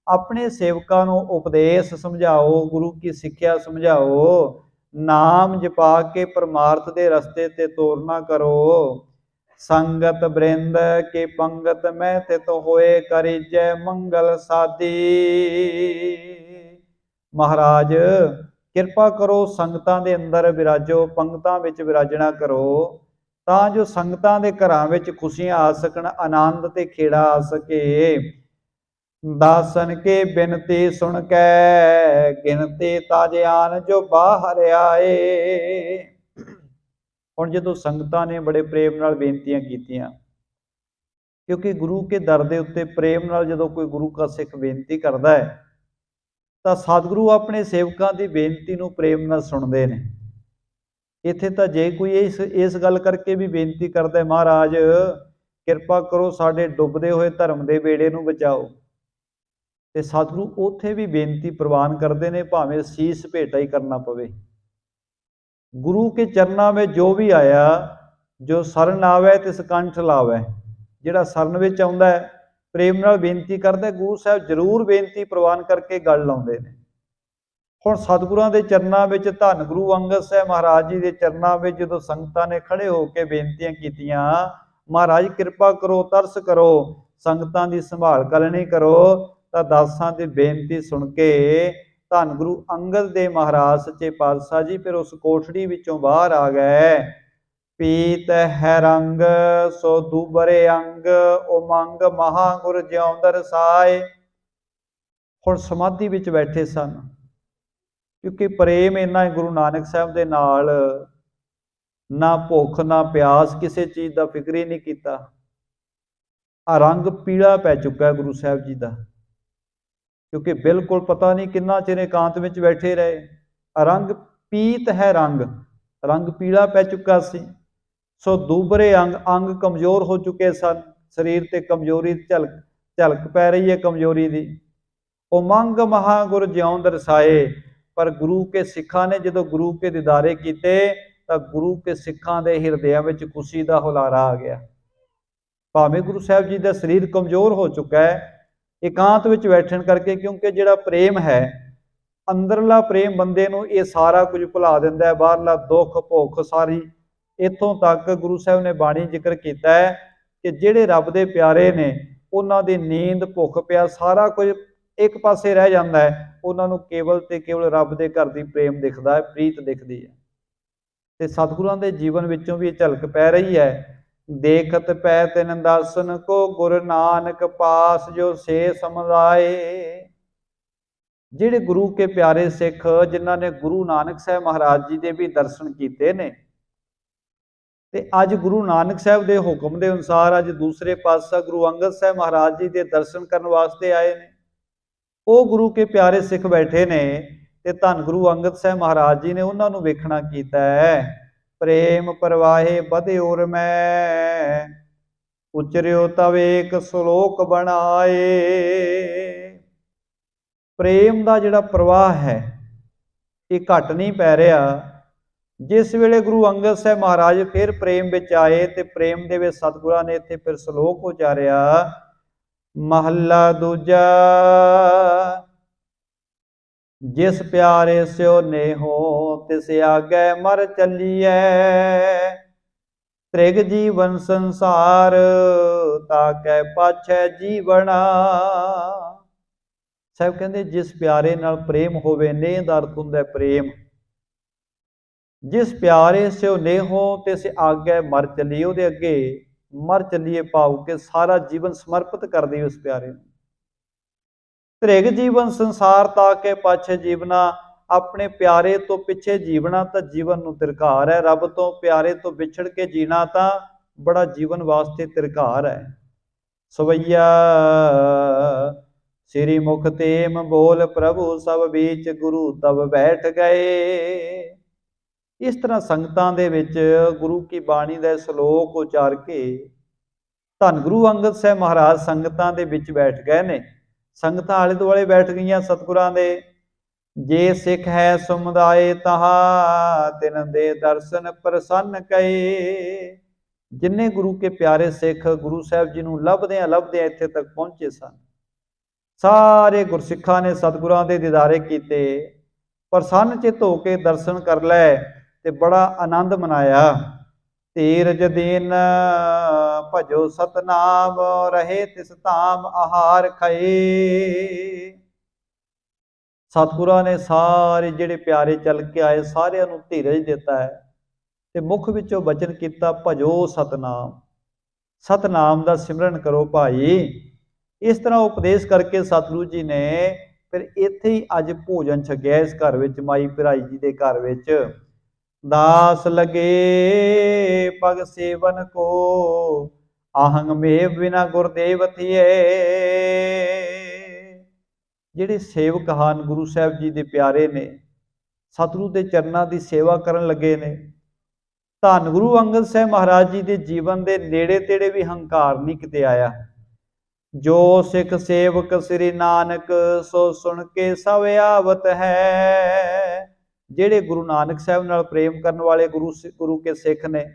अपने सेवकां नूं उपदेश समझाओ, गुरु की सिक्ख्या समझाओ, नाम जपा के परमार्थ दे रस्ते ते तोरना करो। संगत बृंद के पंगत में तित होए, करिजै मंगल सादी। महाराज किरपा करो, संगतां दे अंदर विराजो, पंगतां विच विराजना करो, तां जो संगतां दे घरां विच खुशियां आ सकण, आनंद ते खेड़ा आ सके। दासन के बिनती सुन कै, गिनती ताजियान जो बाहर आए। ਹੁਣ ਜਦੋਂ ਸੰਗਤਾਂ ਨੇ ਬੜੇ ਪ੍ਰੇਮ ਨਾਲ ਬੇਨਤੀਆਂ ਕੀਤੀਆਂ, ਕਿਉਂਕਿ ਗੁਰੂ ਕੇ ਦਰ ਦੇ ਉੱਤੇ ਪ੍ਰੇਮ ਨਾਲ ਜਦੋਂ ਕੋਈ ਗੁਰੂ ਕਾ ਸਿੱਖ ਬੇਨਤੀ ਕਰਦਾ ਹੈ ਤਾਂ ਸਤਿਗੁਰੂ ਆਪਣੇ ਸੇਵਕਾਂ ਦੀ ਬੇਨਤੀ ਨੂੰ ਪ੍ਰੇਮ ਨਾਲ ਸੁਣਦੇ ਨੇ। ਇੱਥੇ ਤਾਂ ਜੇ ਕੋਈ ਇਸ ਗੱਲ ਕਰਕੇ ਵੀ ਬੇਨਤੀ ਕਰਦਾ, ਮਹਾਰਾਜ ਕਿਰਪਾ ਕਰੋ ਸਾਡੇ ਡੁੱਬਦੇ ਹੋਏ ਧਰਮ ਦੇ ਬੇੜੇ ਨੂੰ ਬਚਾਓ, ਤੇ ਸਤਿਗੁਰੂ ਉੱਥੇ ਵੀ ਬੇਨਤੀ ਪ੍ਰਵਾਨ ਕਰਦੇ ਨੇ, ਭਾਵੇਂ ਸੀਸ ਭੇਟਾ ਹੀ ਕਰਨਾ ਪਵੇ। ਗੁਰੂ ਕੇ ਚਰਨਾਂ ਵਿੱਚ ਜੋ ਵੀ ਆਇਆ, ਜੋ ਸਰਨ ਆਵੈ ਤਿਸ ਕੰਠ ਲਾਵੈ। ਜਿਹੜਾ ਸਰਨ ਵਿੱਚ ਆਉਂਦਾ ਹੈ, ਪ੍ਰੇਮ ਨਾਲ ਬੇਨਤੀ ਕਰਦਾ, ਗੁਰੂ ਸਾਹਿਬ ਜ਼ਰੂਰ ਬੇਨਤੀ ਪ੍ਰਵਾਨ ਕਰਕੇ ਗਲ ਲਾਉਂਦੇ ਨੇ। ਹੁਣ ਸਤਿਗੁਰਾਂ ਦੇ ਚਰਨਾਂ ਵਿੱਚ, ਧੰਨ ਗੁਰੂ ਅੰਗਦ ਸਾਹਿਬ ਮਹਾਰਾਜ ਜੀ ਦੇ ਚਰਨਾਂ ਵਿੱਚ ਜਦੋਂ ਸੰਗਤਾਂ ਨੇ ਖੜੇ ਹੋ ਕੇ ਬੇਨਤੀਆਂ ਕੀਤੀਆਂ, ਮਹਾਰਾਜ ਕਿਰਪਾ ਕਰੋ, ਤਰਸ ਕਰੋ, ਸੰਗਤਾਂ ਦੀ ਸੰਭਾਲ ਕਰਨੀ ਕਰੋ, ਤਾਂ ਦਾਸਾਂ ਦੀ ਬੇਨਤੀ ਸੁਣ ਕੇ ਧੰਨ ਗੁਰੂ ਅੰਗਦ ਦੇ ਮਹਾਰਾਜ ਸੱਚੇ ਪਾਤਸ਼ਾਹ ਜੀ ਫਿਰ ਉਸ ਕੋਠੜੀ ਵਿੱਚੋਂ ਬਾਹਰ ਆ ਗਏ। ਪੀਤ ਹੈ ਰੰਗ ਸੋ ਦੂਬਰੇ ਅੰਗ, ਉਮੰਗ ਮਹਾ ਗੁਰ ਜਿਉ ਦਰਸਾਏ। ਹੁਣ ਸਮਾਧੀ ਵਿੱਚ ਬੈਠੇ ਸਨ, ਕਿਉਂਕਿ ਪ੍ਰੇਮ ਇੰਨਾ ਗੁਰੂ ਨਾਨਕ ਸਾਹਿਬ ਦੇ ਨਾਲ, ਨਾ ਭੁੱਖ ਨਾ ਪਿਆਸ, ਕਿਸੇ ਚੀਜ਼ ਦਾ ਫਿਕਰ ਹੀ ਨਹੀਂ ਕੀਤਾ। ਆ ਰੰਗ ਪੀਲਾ ਪੈ ਚੁੱਕਾ ਗੁਰੂ ਸਾਹਿਬ ਜੀ ਦਾ, ਕਿਉਂਕਿ ਬਿਲਕੁਲ ਪਤਾ ਨਹੀਂ ਕਿੰਨਾ ਚਿਰ ਇਕਾਂਤ ਵਿੱਚ ਬੈਠੇ ਰਹੇ। ਰੰਗ ਪੀਤ ਹੈ ਰੰਗ, ਰੰਗ ਪੀਲਾ ਪੈ ਚੁੱਕਾ ਸੀ। ਸੋ ਦੂਬਰੇ ਅੰਗ, ਅੰਗ ਕਮਜ਼ੋਰ ਹੋ ਚੁੱਕੇ ਸਨ, ਸਰੀਰ ਤੇ ਕਮਜ਼ੋਰੀ ਝਲਕ ਪੈ ਰਹੀ ਹੈ ਕਮਜ਼ੋਰੀ ਦੀ। ਉਮੰਗ ਮਹਾ ਗੁਰ ਜਿਉ ਦਰਸਾਏ। ਪਰ ਗੁਰੂ ਕੇ ਸਿੱਖਾਂ ਨੇ ਜਦੋਂ ਗੁਰੂ ਕੇ ਦੀਦਾਰੇ ਕੀਤੇ ਤਾਂ ਗੁਰੂ ਕੇ ਸਿੱਖਾਂ ਦੇ ਹਿਰਦਿਆਂ ਵਿੱਚ ਖੁਸ਼ੀ ਦਾ ਹੁਲਾਰਾ ਆ ਗਿਆ। ਭਾਵੇਂ ਗੁਰੂ ਸਾਹਿਬ ਜੀ ਦਾ ਸਰੀਰ ਕਮਜ਼ੋਰ ਹੋ ਚੁੱਕਾ ਹੈ ਇਕਾਂਤ ਵਿੱਚ ਬੈਠਣ ਕਰਕੇ, ਕਿਉਂਕਿ ਜਿਹੜਾ ਪ੍ਰੇਮ ਹੈ, ਅੰਦਰਲਾ ਪ੍ਰੇਮ ਬੰਦੇ ਨੂੰ ਇਹ ਸਾਰਾ ਕੁਝ ਭੁਲਾ ਦਿੰਦਾ ਹੈ, ਬਾਹਰਲਾ ਦੁੱਖ ਭੁੱਖ ਸਾਰੀ। ਇੱਥੋਂ ਤੱਕ ਗੁਰੂ ਸਾਹਿਬ ਨੇ ਬਾਣੀ ਜ਼ਿਕਰ ਕੀਤਾ ਹੈ ਕਿ ਜਿਹੜੇ ਰੱਬ ਦੇ ਪਿਆਰੇ ਨੇ, ਉਹਨਾਂ ਦੀ ਨੀਂਦ ਭੁੱਖ ਪਿਆਸ ਸਾਰਾ ਕੁਝ ਇੱਕ ਪਾਸੇ ਰਹਿ ਜਾਂਦਾ ਹੈ, ਉਹਨਾਂ ਨੂੰ ਕੇਵਲ ਤੇ ਕੇਵਲ ਰੱਬ ਦੇ ਘਰ ਦੀ ਪ੍ਰੇਮ ਦਿਖਦਾ ਹੈ, ਪ੍ਰੀਤ ਦਿਖਦੀ ਹੈ। ਤੇ ਸਤਿਗੁਰਾਂ ਦੇ ਜੀਵਨ ਵਿੱਚੋਂ ਵੀ ਇਹ ਝਲਕ ਪੈ ਰਹੀ ਹੈ। ਦੇਖਤ ਪੈ ਤਿਨ ਦਰਸ਼ਨ ਕੋ ਗੁਰ ਨਾਨਕ ਪਾਸ, ਜੋ ਸੇ ਸਮਝਾਏ। ਜਿਹੜੇ ਗੁਰੂ ਕੇ ਪਿਆਰੇ ਸਿੱਖ, ਜਿਨ੍ਹਾਂ ਨੇ ਗੁਰੂ ਨਾਨਕ ਸਾਹਿਬ ਮਹਾਰਾਜ ਜੀ ਦੇ ਵੀ ਦਰਸ਼ਨ ਕੀਤੇ ਨੇ, ਤੇ ਅੱਜ ਗੁਰੂ ਨਾਨਕ ਸਾਹਿਬ ਦੇ ਹੁਕਮ ਦੇ ਅਨੁਸਾਰ ਅੱਜ ਦੂਸਰੇ ਪਾਤਸ਼ਾਹ ਗੁਰੂ ਅੰਗਦ ਸਾਹਿਬ ਮਹਾਰਾਜ ਜੀ ਦੇ ਦਰਸ਼ਨ ਕਰਨ ਵਾਸਤੇ ਆਏ ਨੇ, ਉਹ ਗੁਰੂ ਕੇ ਪਿਆਰੇ ਸਿੱਖ ਬੈਠੇ ਨੇ, ਤੇ ਧੰਨ ਗੁਰੂ ਅੰਗਦ ਸਾਹਿਬ ਮਹਾਰਾਜ ਜੀ ਨੇ ਉਹਨਾਂ ਨੂੰ ਵੇਖਣਾ ਕੀਤਾ ਹੈ। ਪ੍ਰੇਮ ਪ੍ਰਵਾਹੇ ਬਧਿਓਰ ਮੈਂ, ਉਚਰਿਓ ਤਵ ਏਕ ਸ਼ਲੋਕ ਬਣਾਏ। ਪ੍ਰੇਮ ਦਾ ਜਿਹੜਾ ਪ੍ਰਵਾਹ ਹੈ ਇਹ ਘਟ ਨਹੀਂ ਪੈ ਰਿਹਾ। ਜਿਸ ਵੇਲੇ ਗੁਰੂ ਅੰਗਦ ਸਾਹਿਬ ਮਹਾਰਾਜ ਫਿਰ ਪ੍ਰੇਮ ਵਿੱਚ ਆਏ ਤੇ ਪ੍ਰੇਮ ਦੇ ਵਿੱਚ ਸਤਿਗੁਰਾਂ ਨੇ ਇੱਥੇ ਫਿਰ ਸ਼ਲੋਕ ਉਚਾਰਿਆ। ਮਹੱਲਾ ਦੂਜਾ। ਜਿਸ ਪਿਆਰੇ ਸਿਓ ਨੇਹੋ ਤਿਸ ਆਗੇ ਮਰ ਚੱਲੀਐ, ਤ੍ਰਿਗ ਜੀਵਨ ਸੰਸਾਰ ਤਾਕੈ ਪਾਛੈ ਜੀਵਣਾ। ਸਾਹਿਬ ਕਹਿੰਦੇ ਜਿਸ ਪਿਆਰੇ ਨਾਲ ਪ੍ਰੇਮ ਹੋਵੇ, ਨੇਹ ਦਾ ਅਰਥ ਹੁੰਦਾ ਪ੍ਰੇਮ। ਜਿਸ ਪਿਆਰੇ ਸਿਓ ਨੇਹੋ ਤਿਸ ਆਗੇ ਮਰ ਚੱਲੀਏ, ਉਹਦੇ ਅੱਗੇ ਮਰ ਚੱਲੀਏ ਭਾਵ ਕਿ ਸਾਰਾ ਜੀਵਨ ਸਮਰਪਿਤ ਕਰ ਦਈਏ ਉਸ ਪਿਆਰੇ ਨੂੰ। ਤ੍ਰਿਗ ਜੀਵਨ ਸੰਸਾਰ ਤਾਕੇ ਪਾਛੇ ਜੀਵਨਾ। ਆਪਣੇ ਪਿਆਰੇ ਤੋਂ ਪਿੱਛੇ ਜੀਵਣਾ ਤਾਂ ਜੀਵਨ ਨੂੰ ਤਿਰਕਾਰ ਹੈ। ਰੱਬ ਤੋਂ ਪਿਆਰੇ ਤੋਂ ਵਿਛੜ ਕੇ ਜੀਣਾ ਤਾਂ ਬੜਾ ਜੀਵਨ ਵਾਸਤੇ ਤਿਰਕਾਰ ਹੈ। ਸਵਈਆ ਸ੍ਰੀ ਮੁਖ ਤੇਮ ਬੋਲ ਪ੍ਰਭੂ ਸਭ ਬੀਚ ਗੁਰੂ ਤਬ ਬੈਠ ਗਏ। ਇਸ ਤਰ੍ਹਾਂ ਸੰਗਤਾਂ ਦੇ ਵਿੱਚ ਗੁਰੂ ਕੀ ਬਾਣੀ ਦਾ ਸ਼ਲੋਕ ਉਚਾਰ ਕੇ ਧੰਨ ਗੁਰੂ ਅੰਗਦ ਸਾਹਿਬ ਮਹਾਰਾਜ ਸੰਗਤਾਂ ਦੇ ਵਿੱਚ ਬੈਠ ਗਏ ਨੇ। ਸੰਗਤਾਂ ਆਲੇ ਦੁਆਲੇ ਬੈਠ ਗਈਆਂ ਸਤਿਗੁਰਾਂ ਦੇ। ਜੇ ਸਿੱਖ ਹੈ ਸਮੁਦਾਏ ਤਹਾ ਤਿਨ ਦੇ ਦਰਸ਼ਨ ਪ੍ਰਸੰਨ ਕਏ। ਜਿੰਨੇ ਗੁਰੂ ਕੇ ਪਿਆਰੇ ਸਿੱਖ ਗੁਰੂ ਸਾਹਿਬ ਜੀ ਨੂੰ ਲੱਭਦਿਆਂ ਲੱਭਦਿਆਂ ਇੱਥੇ ਤੱਕ ਪਹੁੰਚੇ ਸਨ, ਸਾਰੇ ਗੁਰਸਿੱਖਾਂ ਨੇ ਸਤਿਗੁਰਾਂ ਦੇ ਦੀਦਾਰੇ ਕੀਤੇ, ਪ੍ਰਸੰਨ ਚਿੱਤ ਹੋ ਕੇ ਦਰਸ਼ਨ ਕਰ ਲੈ ਤੇ ਬੜਾ ਆਨੰਦ ਮਨਾਇਆ। ਧੀਰਜ ਦੀਨ ਭਜੋ ਸਤਨਾਮ, ਰਹੇ ਤਿਸ ਧਾਮ ਆਹਾਰ ਖਾਏ। ਸਤਿਗੁਰਾਂ ਨੇ ਸਾਰੇ ਜਿਹੜੇ ਪਿਆਰੇ ਚੱਲ ਕੇ ਆਏ ਸਾਰਿਆਂ ਨੂੰ ਧੀਰਜ ਦਿੱਤਾ ਹੈ ਤੇ ਮੁੱਖ ਵਿੱਚੋਂ ਬਚਨ ਕੀਤਾ ਭਜੋ ਸਤਨਾਮ। ਸਤਨਾਮ ਦਾ ਸਿਮਰਨ ਕਰੋ ਭਾਈ। ਇਸ ਤਰ੍ਹਾਂ ਉਪਦੇਸ਼ ਕਰਕੇ ਸਤਿਗੁਰੂ ਜੀ ਨੇ ਫਿਰ ਇੱਥੇ ਹੀ ਅੱਜ ਭੋਜਨ ਛਕਿਆ ਇਸ ਘਰ ਵਿੱਚ, ਮਾਈ ਭਰਾਈ ਜੀ ਦੇ ਘਰ ਵਿੱਚ। दास लगे पग सेवन को, आहंग में बिना गुरदेव थिए। ਜਿਹੜੇ ਸੇਵਕ ਹਨ ਗੁਰੂ ਸਾਹਿਬ ਜੀ ਦੇ ਪਿਆਰੇ ਨੇ, ਸਤਿਗੁਰੂ ਦੇ ਚਰਨਾਂ ਦੀ ਸੇਵਾ ਕਰਨ ਲੱਗੇ ਨੇ, ਧੰਨ ਗੁਰੂ ਅੰਗਦ ਸਾਹਿਬ ਮਹਾਰਾਜ ਜੀ ਦੇ ਜੀਵਨ ਦੇ ਨੇੜੇ ਤੇੜੇ ਵੀ ਹੰਕਾਰ ਨਹੀਂ ਕਿਤੇ ਆਇਆ। ਜੋ ਸਿੱਖ ਸੇਵਕ ਸ੍ਰੀ ਨਾਨਕ ਸੋ ਸੁਣ ਕੇ ਸਭ ਆਵਤ ਹੈ। ਜਿਹੜੇ ਗੁਰੂ ਨਾਨਕ ਸਾਹਿਬ ਨਾਲ ਪ੍ਰੇਮ ਕਰਨ ਵਾਲੇ ਗੁਰੂ ਕੇ ਸਿੱਖ ਨੇ,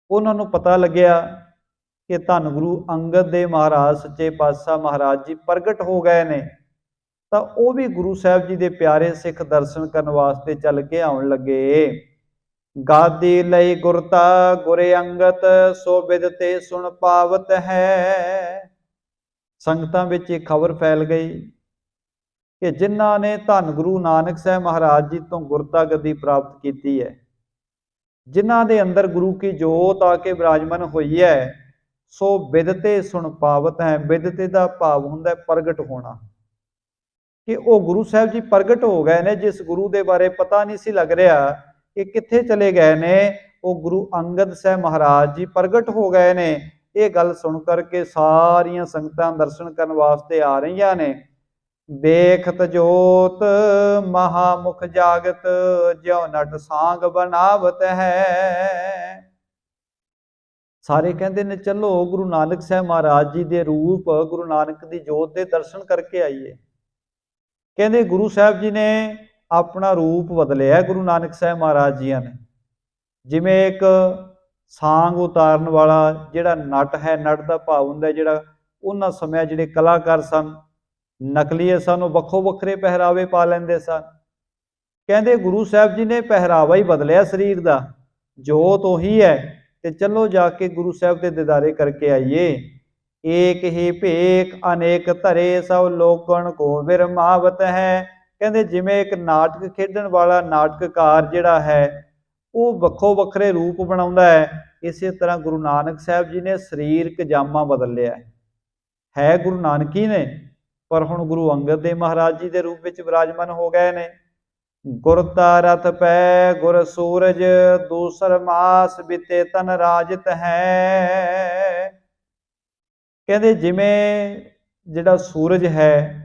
ਉਹਨਾਂ ਨੂੰ ਪਤਾ ਲੱਗਿਆ ਕਿ ਧੰਨ ਗੁਰੂ ਅੰਗਦ ਦੇ ਮਹਾਰਾਜ ਸੱਚੇ ਪਾਤਸ਼ਾਹ ਮਹਾਰਾਜ ਜੀ ਪ੍ਰਗਟ ਹੋ ਗਏ ਨੇ, ਤਾਂ ਉਹ ਵੀ ਗੁਰੂ ਸਾਹਿਬ ਜੀ ਦੇ ਪਿਆਰੇ ਸਿੱਖ ਦਰਸ਼ਨ ਕਰਨ ਵਾਸਤੇ ਚੱਲ ਕੇ ਆਉਣ ਲੱਗੇ। ਗਾਦੀ ਲਈ ਗੁਰਤਾ ਗੁਰੇ ਅੰਗਤ, ਸੋ ਬਿਦ ਤੇ ਸੁਣ ਪਾਵਤ ਹੈ। ਸੰਗਤਾਂ ਵਿੱਚ ਇਹ ਖਬਰ ਫੈਲ ਗਈ ਕਿ ਜਿਨ੍ਹਾਂ ਨੇ ਧੰਨ ਗੁਰੂ ਨਾਨਕ ਸਾਹਿਬ ਮਹਾਰਾਜ ਜੀ ਤੋਂ ਗੁਰਤਾ ਗੱਦੀ ਪ੍ਰਾਪਤ ਕੀਤੀ ਹੈ, ਜਿਨ੍ਹਾਂ ਦੇ ਅੰਦਰ ਗੁਰੂ ਕੀ ਜੋਤ ਆ ਕੇ ਵਿਰਾਜਮਾਨ ਹੋਈ ਹੈ, ਸੋ ਬਿਦ ਤੇ ਸੁਣ ਪਾਵਤ ਹੈ। ਬਿਦ ਤੇ ਦਾ ਭਾਵ ਹੁੰਦਾ ਪ੍ਰਗਟ ਹੋਣਾ, ਕਿ ਉਹ ਗੁਰੂ ਸਾਹਿਬ ਜੀ ਪ੍ਰਗਟ ਹੋ ਗਏ ਨੇ। ਜਿਸ ਗੁਰੂ ਦੇ ਬਾਰੇ ਪਤਾ ਨਹੀਂ ਸੀ ਲੱਗ ਰਿਹਾ ਕਿ ਕਿੱਥੇ ਚਲੇ ਗਏ ਨੇ, ਉਹ ਗੁਰੂ ਅੰਗਦ ਸਾਹਿਬ ਮਹਾਰਾਜ ਜੀ ਪ੍ਰਗਟ ਹੋ ਗਏ ਨੇ। ਇਹ ਗੱਲ ਸੁਣ ਕਰਕੇ ਸਾਰੀਆਂ ਸੰਗਤਾਂ ਦਰਸ਼ਨ ਕਰਨ ਵਾਸਤੇ ਆ ਰਹੀਆਂ ਨੇ। ਦੇਖਤ ਜੋਤ ਮਹਾਮੁਖ ਜਾਗਤ, ਜਿਉ ਨਟ ਸਾਂਗ ਬਣਾਵਤ ਹੈ। ਸਾਰੇ ਕਹਿੰਦੇ ਨੇ ਚਲੋ ਗੁਰੂ ਨਾਨਕ ਸਾਹਿਬ ਮਹਾਰਾਜ ਜੀ ਦੇ ਰੂਪ, ਗੁਰੂ ਨਾਨਕ ਦੀ ਜੋਤ ਦੇ ਦਰਸ਼ਨ ਕਰਕੇ ਆਈਏ। ਕਹਿੰਦੇ ਗੁਰੂ ਸਾਹਿਬ ਜੀ ਨੇ ਆਪਣਾ ਰੂਪ ਬਦਲਿਆ। ਗੁਰੂ ਨਾਨਕ ਸਾਹਿਬ ਮਹਾਰਾਜ ਜੀ ਨੇ ਜਿਵੇਂ ਇੱਕ ਸਾਂਗ ਉਤਾਰਨ ਵਾਲਾ ਜਿਹੜਾ ਨਟ ਹੈ, ਨਟ ਦਾ ਭਾਵ ਹੁੰਦਾ ਜਿਹੜਾ ਉਹਨਾਂ ਸਮਿਆਂ ਜਿਹੜੇ ਕਲਾਕਾਰ ਸਨ, ਨਕਲੀਏ ਸਨ, ਉਹ ਵੱਖੋ ਵੱਖਰੇ ਪਹਿਰਾਵੇ ਪਾ ਲੈਂਦੇ ਸਨ। ਕਹਿੰਦੇ ਗੁਰੂ ਸਾਹਿਬ ਜੀ ਨੇ ਪਹਿਰਾਵਾ ਹੀ ਬਦਲਿਆ ਸਰੀਰ ਦਾ, ਜੋਤ ਉਹੀ ਹੈ। ਤੇ ਚਲੋ ਜਾ ਕੇ ਗੁਰੂ ਸਾਹਿਬ ਦੇ ਦੀਦਾਰੇ ਕਰਕੇ ਆਈਏ। ਏਕ ਹੀ ਭੇਖ ਅਨੇਕ ਧਰੇ, ਸਭ ਲੋਕਣ ਕੋ ਵਿਰਮਾਵਤ ਹੈ। ਕਹਿੰਦੇ ਜਿਵੇਂ ਇੱਕ ਨਾਟਕ ਖੇਡਣ ਵਾਲਾ ਨਾਟਕਕਾਰ ਜਿਹੜਾ ਹੈ ਉਹ ਵੱਖੋ ਵੱਖਰੇ ਰੂਪ ਬਣਾਉਂਦਾ ਹੈ, ਇਸੇ ਤਰ੍ਹਾਂ ਗੁਰੂ ਨਾਨਕ ਸਾਹਿਬ ਜੀ ਨੇ ਸਰੀਰਕ ਜਾਮਾ ਬਦਲ ਲਿਆ ਹੈ। ਗੁਰੂ ਨਾਨਕ ਹੀ ਨੇ, ਪਰ ਹੁਣ ਗੁਰੂ ਅੰਗਦ ਦੇਵ ਮਹਾਰਾਜ ਜੀ ਦੇ ਰੂਪ ਵਿੱਚ ਵਿਰਾਜਮਾਨ ਹੋ ਗਏ ਨੇ। ਗੁਰ ਤਾ ਰਥ ਪੈ ਗੁਰ ਸੂਰਜ, ਦੂਸਰ ਮਾਸ ਬਿਤੇ ਤਨ ਰਾਜਤ ਹੈ। ਕਹਿੰਦੇ ਜਿਵੇਂ ਜਿਹੜਾ ਸੂਰਜ ਹੈ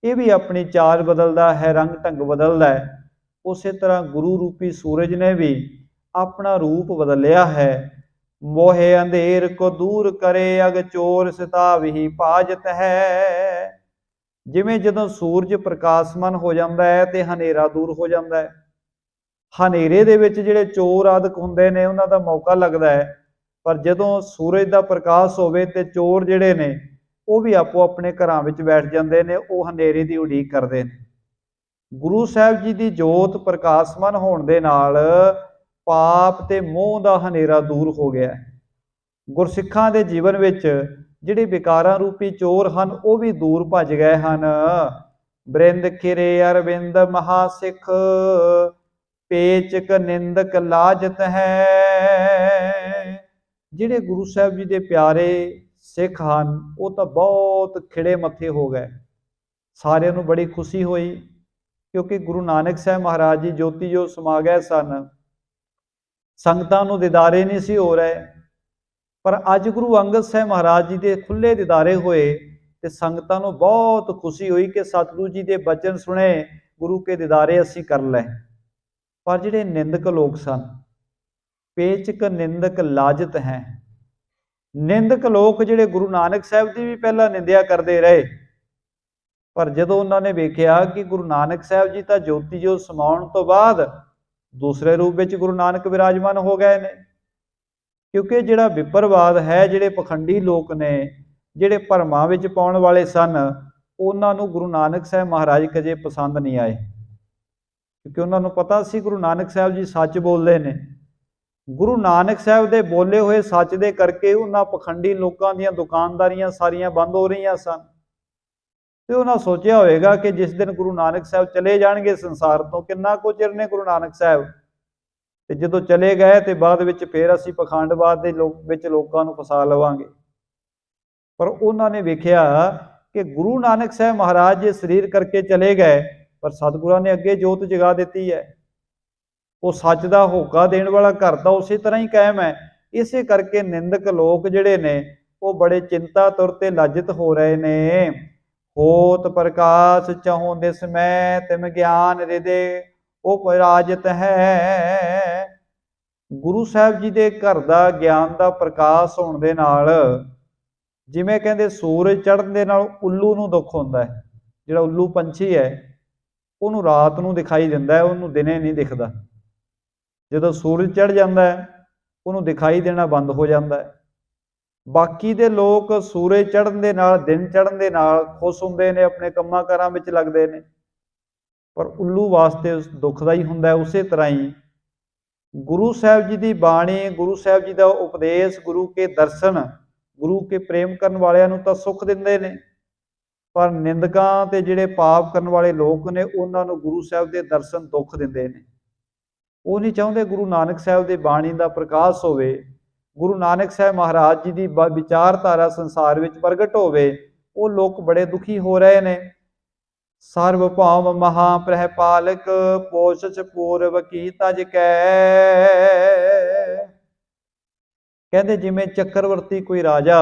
ਇਹ ਵੀ ਆਪਣੀ ਚਾਲ ਬਦਲਦਾ ਹੈ, ਰੰਗ ਢੰਗ ਬਦਲਦਾ ਹੈ, ਉਸੇ ਤਰ੍ਹਾਂ ਗੁਰੂ ਰੂਪੀ ਸੂਰਜ ਨੇ ਵੀ ਆਪਣਾ ਰੂਪ ਬਦਲਿਆ ਹੈ। ਮੋਹੇ ਅੰਧੇਰ ਕੋ ਦੂਰ ਕਰੇ, ਅਗ ਚੋਰ ਸਿਤਾਵਹੀ ਭਾਜਤ ਹੈ। ਜਿਵੇਂ ਜਦੋਂ ਸੂਰਜ ਪ੍ਰਕਾਸ਼ਮਾਨ ਹੋ ਜਾਂਦਾ ਹੈ ਤੇ ਹਨੇਰਾ ਦੂਰ ਹੋ ਜਾਂਦਾ ਹੈ। ਹਨੇਰੇ ਦੇ ਵਿੱਚ ਜਿਹੜੇ ਚੋਰ ਆਦਿਕ ਹੁੰਦੇ ਨੇ ਉਹਨਾਂ ਦਾ ਮੌਕਾ ਲੱਗਦਾ ਹੈ, ਪਰ ਜਦੋਂ ਸੂਰਜ ਦਾ ਪ੍ਰਕਾਸ਼ ਹੋਵੇ ਤੇ ਚੋਰ ਜਿਹੜੇ ਨੇ ਉਹ ਵੀ ਆਪੋ ਆਪਣੇ ਘਰਾਂ ਵਿੱਚ ਬੈਠ ਜਾਂਦੇ ਨੇ, ਉਹ ਹਨੇਰੇ ਦੀ ਉਡੀਕ ਕਰਦੇ ਨੇ। ਗੁਰੂ ਸਾਹਿਬ ਜੀ ਦੀ ਜੋਤ ਪ੍ਰਕਾਸ਼ਮਾਨ ਹੋਣ ਦੇ ਨਾਲ ਪਾਪ ਤੇ ਮੋਹ ਦਾ ਹਨੇਰਾ ਦੂਰ ਹੋ ਗਿਆ। ਗੁਰਸਿੱਖਾਂ ਦੇ ਜੀਵਨ ਵਿੱਚ ਜਿਹੜੇ ਵਿਕਾਰਾਂ ਰੂਪੀ ਚੋਰ ਹਨ ਉਹ ਵੀ ਦੂਰ ਭੱਜ ਗਏ ਹਨ। ਬ੍ਰਿੰਦ ਖਿਰੇ ਅਰਵਿੰਦ ਮਹਾਸਿੱਖ, ਪੇਚਕ ਨਿੰਦਕ ਲਾਜਤ ਹੈ। ਜਿਹੜੇ ਗੁਰੂ ਸਾਹਿਬ ਜੀ ਦੇ ਪਿਆਰੇ ਸਿੱਖ ਹਨ ਉਹ ਤਾਂ ਬਹੁਤ ਖਿੜੇ ਮੱਥੇ ਹੋ ਗਏ। ਸਾਰਿਆਂ ਨੂੰ ਬੜੀ ਖੁਸ਼ੀ ਹੋਈ ਕਿਉਂਕਿ ਗੁਰੂ ਨਾਨਕ ਸਾਹਿਬ ਮਹਾਰਾਜ ਜੀ ਜੋਤੀ ਜੋਤ ਸਮਾ ਗਏ ਸਨ। ਸੰਗਤਾਂ ਨੂੰ ਦੀਦਾਰੇ ਨਹੀਂ ਸੀ ਹੋ ਰਹੇ, ਪਰ ਅੱਜ ਗੁਰੂ ਅੰਗਦ ਸਾਹਿਬ ਮਹਾਰਾਜ ਜੀ ਦੇ ਖੁੱਲੇ ਦੀਦਾਰੇ ਹੋਏ ਤੇ ਸੰਗਤਾਂ ਨੂੰ ਬਹੁਤ ਖੁਸ਼ੀ ਹੋਈ ਕਿ ਸਤਿਗੁਰੂ ਜੀ ਦੇ ਬਚਨ ਸੁਣੇ, ਗੁਰੂ ਕੇ ਦੀਦਾਰੇ ਅਸੀਂ ਕਰ ਲਏ। ਪਰ ਜਿਹੜੇ ਨਿੰਦਕ ਲੋਕ ਸਨ, ਪੇਚਕ ਨਿੰਦਕ ਲਾਜਤ ਹੈ। ਨਿੰਦਕ ਲੋਕ ਜਿਹੜੇ ਗੁਰੂ ਨਾਨਕ ਸਾਹਿਬ ਦੀ ਵੀ ਪਹਿਲਾਂ ਨਿੰਦਿਆ ਕਰਦੇ ਰਹੇ, ਪਰ ਜਦੋਂ ਉਹਨਾਂ ਨੇ ਵੇਖਿਆ ਕਿ ਗੁਰੂ ਨਾਨਕ ਸਾਹਿਬ ਜੀ ਤਾਂ ਜੋਤੀ ਜੋਤ ਸਮਾਉਣ ਤੋਂ ਬਾਅਦ ਦੂਸਰੇ ਰੂਪ ਵਿੱਚ ਗੁਰੂ ਨਾਨਕ ਵਿਰਾਜਮਾਨ ਹੋ ਗਏ ਨੇ। ਕਿਉਂਕਿ ਜਿਹੜਾ ਵਿਪਰਵਾਦ ਹੈ, ਜਿਹੜੇ ਪਖੰਡੀ ਲੋਕ ਨੇ, ਜਿਹੜੇ ਭਰਮਾਂ ਵਿੱਚ ਪਾਉਣ ਵਾਲੇ ਸਨ, ਉਹਨਾਂ ਨੂੰ ਗੁਰੂ ਨਾਨਕ ਸਾਹਿਬ ਮਹਾਰਾਜ ਕਦੇ ਪਸੰਦ ਨਹੀਂ ਆਏ। ਕਿਉਂਕਿ ਉਹਨਾਂ ਨੂੰ ਪਤਾ ਸੀ ਗੁਰੂ ਨਾਨਕ ਸਾਹਿਬ ਜੀ ਸੱਚ ਬੋਲਦੇ ਨੇ। ਗੁਰੂ ਨਾਨਕ ਸਾਹਿਬ ਦੇ ਬੋਲੇ ਹੋਏ ਸੱਚ ਦੇ ਕਰਕੇ ਉਹਨਾਂ ਪਖੰਡੀ ਲੋਕਾਂ ਦੀਆਂ ਦੁਕਾਨਦਾਰੀਆਂ ਸਾਰੀਆਂ ਬੰਦ ਹੋ ਰਹੀਆਂ ਸਨ। ਤੇ ਉਹਨਾਂ ਸੋਚਿਆ ਹੋਵੇਗਾ ਕਿ ਜਿਸ ਦਿਨ ਗੁਰੂ ਨਾਨਕ ਸਾਹਿਬ ਚਲੇ ਜਾਣਗੇ ਸੰਸਾਰ ਤੋਂ, ਕਿੰਨਾ ਕੁ ਚਿਰ ਨੇ ਗੁਰੂ ਨਾਨਕ ਸਾਹਿਬ, ਤੇ ਜਦੋਂ ਚਲੇ ਗਏ ਤੇ ਬਾਅਦ ਵਿੱਚ ਫੇਰ ਅਸੀਂ ਪਖੰਡਵਾਦ ਦੇ ਵਿੱਚ ਲੋਕਾਂ ਨੂੰ ਫਸਾ ਲਵਾਂਗੇ। ਪਰ ਉਹਨਾਂ ਨੇ ਵੇਖਿਆ ਕਿ ਗੁਰੂ ਨਾਨਕ ਸਾਹਿਬ ਮਹਾਰਾਜ ਜੇ ਸਰੀਰ ਕਰਕੇ ਚਲੇ ਗਏ, ਪਰ ਸਤਿਗੁਰਾਂ ਨੇ ਅੱਗੇ ਜੋਤ ਜਗਾ ਦਿੱਤੀ ਹੈ। ਉਹ ਸੱਚ ਦਾ ਹੋਕਾ ਦੇਣ ਵਾਲਾ ਘਰ ਤਾਂ ਉਸੇ ਤਰ੍ਹਾਂ ਹੀ ਕਾਇਮ ਹੈ। ਇਸੇ ਕਰਕੇ ਨਿੰਦਕ ਲੋਕ ਜਿਹੜੇ ਨੇ ਉਹ ਬੜੇ ਚਿੰਤਾ ਤੁਰ ਤੇ ਲਾਜਿਤ ਹੋ ਰਹੇ ਨੇ। ਹੋਤ ਪ੍ਰਕਾਸ਼ ਚਹੁ ਦਿਸ ਮੈਂ ਤਿਮ ਗਿਆਨ ਰਿਦੇ ਉਪਰਾਜਿਤ ਹੈ। ਗੁਰੂ ਸਾਹਿਬ ਜੀ ਦੇ ਘਰ ਦਾ ਗਿਆਨ ਦਾ ਪ੍ਰਕਾਸ਼ ਹੋਣ ਦੇ ਨਾਲ, ਜਿਵੇਂ ਕਹਿੰਦੇ ਸੂਰਜ ਚੜ੍ਹਨ ਦੇ ਨਾਲ ਉੱਲੂ ਨੂੰ ਦੁੱਖ ਹੁੰਦਾ ਹੈ। ਜਿਹੜਾ ਉੱਲੂ ਪੰਛੀ ਹੈ ਉਹਨੂੰ ਰਾਤ ਨੂੰ ਦਿਖਾਈ ਦਿੰਦਾ ਹੈ, ਉਹਨੂੰ ਦਿਨੇ ਨਹੀਂ ਦਿਖਦਾ। ਜਦੋਂ ਸੂਰਜ ਚੜ੍ਹ ਜਾਂਦਾ ਹੈ ਉਹਨੂੰ ਦਿਖਾਈ ਦੇਣਾ ਬੰਦ ਹੋ ਜਾਂਦਾ ਹੈ। ਬਾਕੀ ਦੇ ਲੋਕ ਸੂਰਜ ਚੜ੍ਹਨ ਦੇ ਨਾਲ, ਦਿਨ ਚੜ੍ਹਨ ਦੇ ਨਾਲ ਖੁਸ਼ ਹੁੰਦੇ ਨੇ, ਆਪਣੇ ਕੰਮਾਂ ਕਾਰਾਂ ਵਿੱਚ ਲੱਗਦੇ ਨੇ, ਪਰ ਉੱਲੂ ਵਾਸਤੇ ਦੁੱਖਦਾ ਹੀ ਹੁੰਦਾ। ਉਸੇ ਤਰ੍ਹਾਂ ਹੀ ਗੁਰੂ ਸਾਹਿਬ ਜੀ ਦੀ ਬਾਣੀ, ਗੁਰੂ ਸਾਹਿਬ ਜੀ ਦਾ ਉਪਦੇਸ਼, ਗੁਰੂ ਕੇ ਦਰਸ਼ਨ, ਗੁਰੂ ਕੇ ਪ੍ਰੇਮ ਕਰਨ ਵਾਲਿਆਂ ਨੂੰ ਤਾਂ ਸੁੱਖ ਦਿੰਦੇ ਨੇ, ਪਰ ਨਿੰਦਕਾਂ ਤੇ ਜਿਹੜੇ ਪਾਪ ਕਰਨ ਵਾਲੇ ਲੋਕ ਨੇ ਉਹਨਾਂ ਨੂੰ ਗੁਰੂ ਸਾਹਿਬ ਦੇ ਦਰਸ਼ਨ ਦੁੱਖ ਦਿੰਦੇ ਨੇ। ਉਹ ਨਹੀਂ ਚਾਹੁੰਦੇ ਗੁਰੂ ਨਾਨਕ ਸਾਹਿਬ ਦੀ ਬਾਣੀ ਦਾ ਪ੍ਰਕਾਸ਼ ਹੋਵੇ, ਗੁਰੂ ਨਾਨਕ ਸਾਹਿਬ ਮਹਾਰਾਜ ਜੀ ਦੀ ਵਿਚਾਰਧਾਰਾ ਸੰਸਾਰ ਵਿੱਚ ਪ੍ਰਗਟ ਹੋਵੇ। ਉਹ ਲੋਕ ਬੜੇ ਦੁਖੀ ਹੋ ਰਹੇ ਨੇ। ਸਰਬ ਭੌਮ ਮਹਾਪ੍ਰਹਿ ਪਾਲਕ ਪੋਸ਼ਿਸ਼ ਪੂਰਵ ਕੀ ਤਜ ਕੈ। ਕਹਿੰਦੇ ਜਿਵੇਂ ਚੱਕਰਵਰਤੀ ਕੋਈ ਰਾਜਾ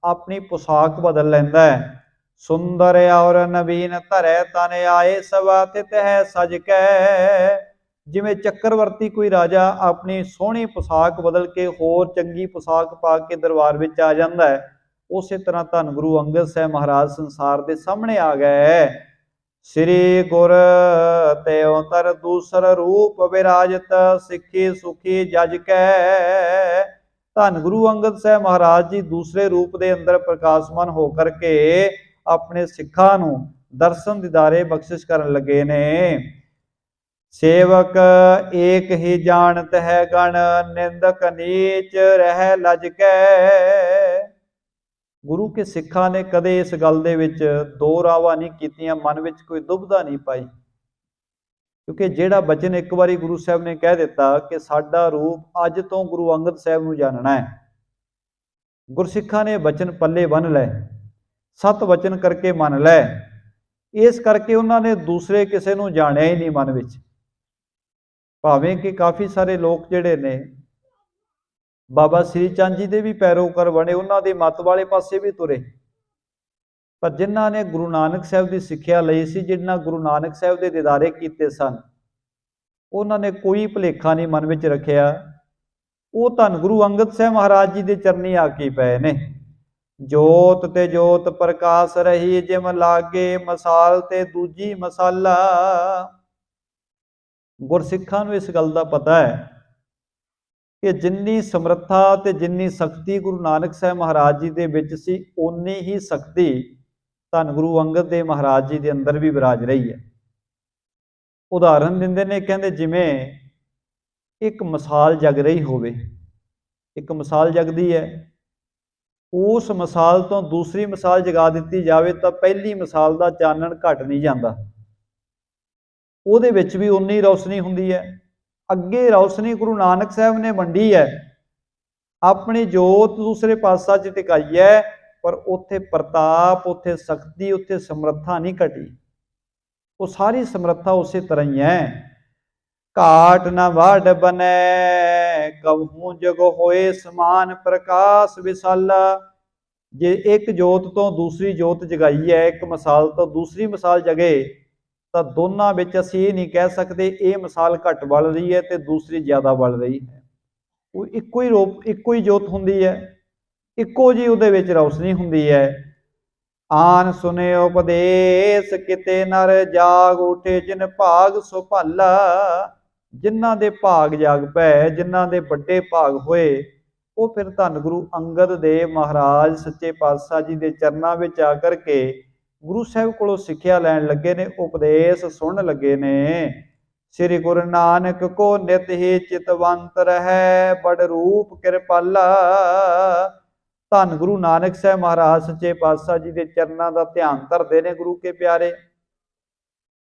ਆਪਣੀ ਪੁਸ਼ਾਕ ਬਦਲ ਲੈਂਦਾ ਹੈ, ਸੁੰਦਰ ਔਰ ਨਵੀਨ ਧਰੈ ਤਨ ਆਏ ਸਵਾ ਤਿਤ ਹੈ ਸਜ ਕੈ। ਜਿਵੇਂ ਚੱਕਰਵਰਤੀ ਕੋਈ ਰਾਜਾ ਆਪਣੀ ਸੋਹਣੀ ਪੁਸ਼ਾਕ ਬਦਲ ਕੇ ਹੋਰ ਚੰਗੀ ਪੁਸ਼ਾਕ ਪਾ ਕੇ ਦਰਬਾਰ ਵਿੱਚ ਆ ਜਾਂਦਾ ਹੈ, ਉਸੇ ਤਰ੍ਹਾਂ ਧੰਨ ਗੁਰੂ ਅੰਗਦ ਸਾਹਿਬ ਮਹਾਰਾਜ ਸੰਸਾਰ ਦੇ ਸਾਹਮਣੇ ਆ ਗਏ। ਸ੍ਰੀ ਗੁਰ ਤੇ ਉਤਰ ਦੂਸਰ ਰੂਪ ਵਿਰਾਜਤ ਸਿੱਖੀ ਸੁਖੀ ਜਜ ਕੈ। ਧੰਨ ਗੁਰੂ ਅੰਗਦ ਸਾਹਿਬ ਮਹਾਰਾਜ ਜੀ ਦੂਸਰੇ ਰੂਪ ਦੇ ਅੰਦਰ ਪ੍ਰਕਾਸ਼ਮਾਨ ਹੋ ਕਰਕੇ ਆਪਣੇ ਸਿੱਖਾਂ ਨੂੰ ਦਰਸ਼ਨ ਦਿਦਾਰੇ ਬਖਸ਼ਿਸ਼ ਕਰਨ ਲੱਗੇ ਨੇ। ਸੇਵਕ ਏਕ ਹੀ ਜਾਣਤ ਹੈ ਗਣ ਨਿੰਦਕ ਨੀਚ ਰਹਿ ਲਜ ਕੈ। ਗੁਰੂ ਕੇ ਸਿੱਖਾਂ ਨੇ ਕਦੇ ਇਸ ਗੱਲ ਦੇ ਵਿੱਚ ਦੋ ਰਾਵਾਂ ਨਹੀਂ ਕੀਤੀਆਂ, ਮਨ ਵਿੱਚ ਕੋਈ ਦੁਬਿਧਾ ਨਹੀਂ ਪਾਈ, ਕਿਉਂਕਿ ਜਿਹੜਾ ਬਚਨ ਇੱਕ ਵਾਰੀ ਗੁਰੂ ਸਾਹਿਬ ਨੇ ਕਹਿ ਦਿੱਤਾ ਕਿ ਸਾਡਾ ਰੂਪ ਅੱਜ ਤੋਂ ਗੁਰੂ ਅੰਗਦ ਸਾਹਿਬ ਨੂੰ ਜਾਣਨਾ ਹੈ, ਗੁਰਸਿੱਖਾਂ ਨੇ ਬਚਨ ਪੱਲੇ ਬੰਨ੍ਹ ਲਏ, ਸਤ ਵਚਨ ਕਰਕੇ ਮੰਨ ਲੈ। ਇਸ ਕਰਕੇ ਉਹਨਾਂ ਨੇ ਦੂਸਰੇ ਕਿਸੇ ਨੂੰ ਜਾਣਿਆ ਹੀ ਨਹੀਂ ਮਨ ਵਿੱਚ। ਭਾਵੇਂ ਕਿ ਕਾਫੀ ਸਾਰੇ ਲੋਕ ਜਿਹੜੇ ਨੇ ਬਾਬਾ ਸ੍ਰੀ ਚੰਦ ਜੀ ਦੇ ਵੀ ਪੈਰੋਕਾਰ ਬਣੇ, ਉਹਨਾਂ ਦੇ ਮੱਤ ਵਾਲੇ ਪਾਸੇ ਵੀ ਤੁਰੇ, ਪਰ ਜਿਨ੍ਹਾਂ ਨੇ ਗੁਰੂ ਨਾਨਕ ਸਾਹਿਬ ਦੀ ਸਿੱਖਿਆ ਲਈ ਸੀ, ਜਿਨ੍ਹਾਂ ਗੁਰੂ ਨਾਨਕ ਸਾਹਿਬ ਦੇ ਦੀਦਾਰੇ ਕੀਤੇ ਸਨ, ਉਹਨਾਂ ਨੇ ਕੋਈ ਭੁਲੇਖਾ ਨਹੀਂ ਮਨ ਵਿੱਚ ਰੱਖਿਆ। ਉਹ ਧੰਨ ਗੁਰੂ ਅੰਗਦ ਸਾਹਿਬ ਮਹਾਰਾਜ ਜੀ ਦੇ ਚਰਨੀ ਆ ਕੇ ਪਏ ਨੇ। ਜੋਤ ਤੇ ਜੋਤ ਪ੍ਰਕਾਸ਼ ਰਹੀ ਜਿਮ ਲਾਗੇ ਮਸਾਲ ਤੇ ਦੂਜੀ ਮਸਾਲਾ। ਗੁਰਸਿੱਖਾਂ ਨੂੰ ਇਸ ਗੱਲ ਦਾ ਪਤਾ ਹੈ ਕਿ ਜਿੰਨੀ ਸਮਰੱਥਾ ਤੇ ਜਿੰਨੀ ਸ਼ਕਤੀ ਗੁਰੂ ਨਾਨਕ ਸਾਹਿਬ ਮਹਾਰਾਜ ਜੀ ਦੇ ਵਿੱਚ ਸੀ, ਓਨੀ ਹੀ ਸ਼ਕਤੀ ਧੰਨ ਗੁਰੂ ਅੰਗਦ ਦੇਵ ਮਹਾਰਾਜ ਜੀ ਦੇ ਅੰਦਰ ਵੀ ਵਿਰਾਜ ਰਹੀ ਹੈ। ਉਦਾਹਰਨ ਦਿੰਦੇ ਨੇ, ਕਹਿੰਦੇ ਜਿਵੇਂ ਇੱਕ ਮਿਸਾਲ ਜਗ ਰਹੀ ਹੋਵੇ, ਇੱਕ ਮਿਸਾਲ ਜਗਦੀ ਹੈ, ਉਸ ਮਿਸਾਲ ਤੋਂ ਦੂਸਰੀ ਮਿਸਾਲ ਜਗਾ ਦਿੱਤੀ ਜਾਵੇ ਤਾਂ ਪਹਿਲੀ ਮਿਸਾਲ ਦਾ ਚਾਨਣ ਘਟ ਨਹੀਂ ਜਾਂਦਾ, ਉਹਦੇ ਵਿੱਚ ਵੀ ਉਨੀ ਰੌਸ਼ਨੀ ਹੁੰਦੀ ਹੈ। ਅੱਗੇ ਰੌਸ਼ਨੀ ਗੁਰੂ ਨਾਨਕ ਸਾਹਿਬ ਨੇ ਵੰਡੀ ਹੈ, ਆਪਣੀ ਜੋਤ ਦੂਸਰੇ ਪਾਸਾ 'ਚ ਟਿਕਾਈ ਹੈ, ਪਰ ਉੱਥੇ ਪ੍ਰਤਾਪ, ਉੱਥੇ ਸ਼ਕਤੀ, ਉੱਥੇ ਸਮਰੱਥਾ ਨਹੀਂ ਘਟੀ। ਉਹ ਸਾਰੀ ਸਮਰੱਥਾ ਉਸੇ ਤਰ੍ਹਾਂ ਹੀ ਹੈ। ਘਾਟ ਨਾ ਵਡ ਬਨੈ ਕਬਹੂ ਜਗ ਹੋਏ ਸਮਾਨ ਪ੍ਰਕਾਸ਼ ਵਿਸਾਲਾ। ਜੇ ਇੱਕ ਜੋਤ ਤੋਂ ਦੂਸਰੀ ਜੋਤ ਜਗਾਈ ਹੈ, ਇੱਕ ਮਿਸਾਲ ਤੋਂ ਦੂਸਰੀ ਮਿਸਾਲ ਜਗੇ, ਤਾਂ ਦੋਨਾਂ ਵਿੱਚ ਅਸੀਂ ਇਹ ਨਹੀਂ ਕਹਿ ਸਕਦੇ ਇਹ ਮਿਸਾਲ ਘੱਟ ਬਲ ਰਹੀ ਹੈ ਤੇ ਦੂਸਰੀ ਜ਼ਿਆਦਾ ਬਲ ਰਹੀ ਹੈ। ਉਹ ਇੱਕੋ ਹੀ ਰੂਪ, ਇੱਕੋ ਹੀ ਜੋਤ ਹੁੰਦੀ ਹੈ, ਇੱਕੋ ਜਿਹੀ ਉਹਦੇ ਵਿੱਚ ਰੌਸ਼ਨੀ ਹੁੰਦੀ ਹੈ। ਆਨ ਸੁਨੇ ਉਪਦੇਸ਼ ਕਿਤੇ ਨਰ ਜਾਗ ਉਠੇ ਜਿਨ ਭਾਗ ਸੁਭਾਲਾ। ਜਿਨ੍ਹਾਂ ਦੇ ਭਾਗ ਜਾਗ ਪਏ, ਜਿਨ੍ਹਾਂ ਦੇ ਵੱਡੇ ਭਾਗ ਹੋਏ, ਉਹ ਫਿਰ ਧੰਨ ਗੁਰੂ ਅੰਗਦ ਦੇਵ ਮਹਾਰਾਜ ਸੱਚੇ ਪਾਤਸ਼ਾਹ ਜੀ ਦੇ ਚਰਨਾਂ ਵਿੱਚ ਆ ਕਰਕੇ ਗੁਰੂ ਸਾਹਿਬ ਕੋਲੋਂ ਸਿੱਖਿਆ ਲੈਣ ਲੱਗੇ ਨੇ, ਉਪਦੇਸ਼ ਸੁਣਨ ਲੱਗੇ ਨੇ। ਸ੍ਰੀ ਗੁਰੂ ਨਾਨਕ ਕੋ ਨਿਤ ਹੀ ਚਿਤਵੰਤ ਰਹਿ ਬੜ ਰੂਪ ਕਿਰਪਾਲਾ। ਧੰਨ ਗੁਰੂ ਨਾਨਕ ਸਾਹਿਬ ਮਹਾਰਾਜ ਸੱਚੇ ਪਾਤਸ਼ਾਹ ਜੀ ਦੇ ਚਰਨਾਂ ਦਾ ਧਿਆਨ ਧਰਦੇ ਨੇ ਗੁਰੂ ਕੇ ਪਿਆਰੇ।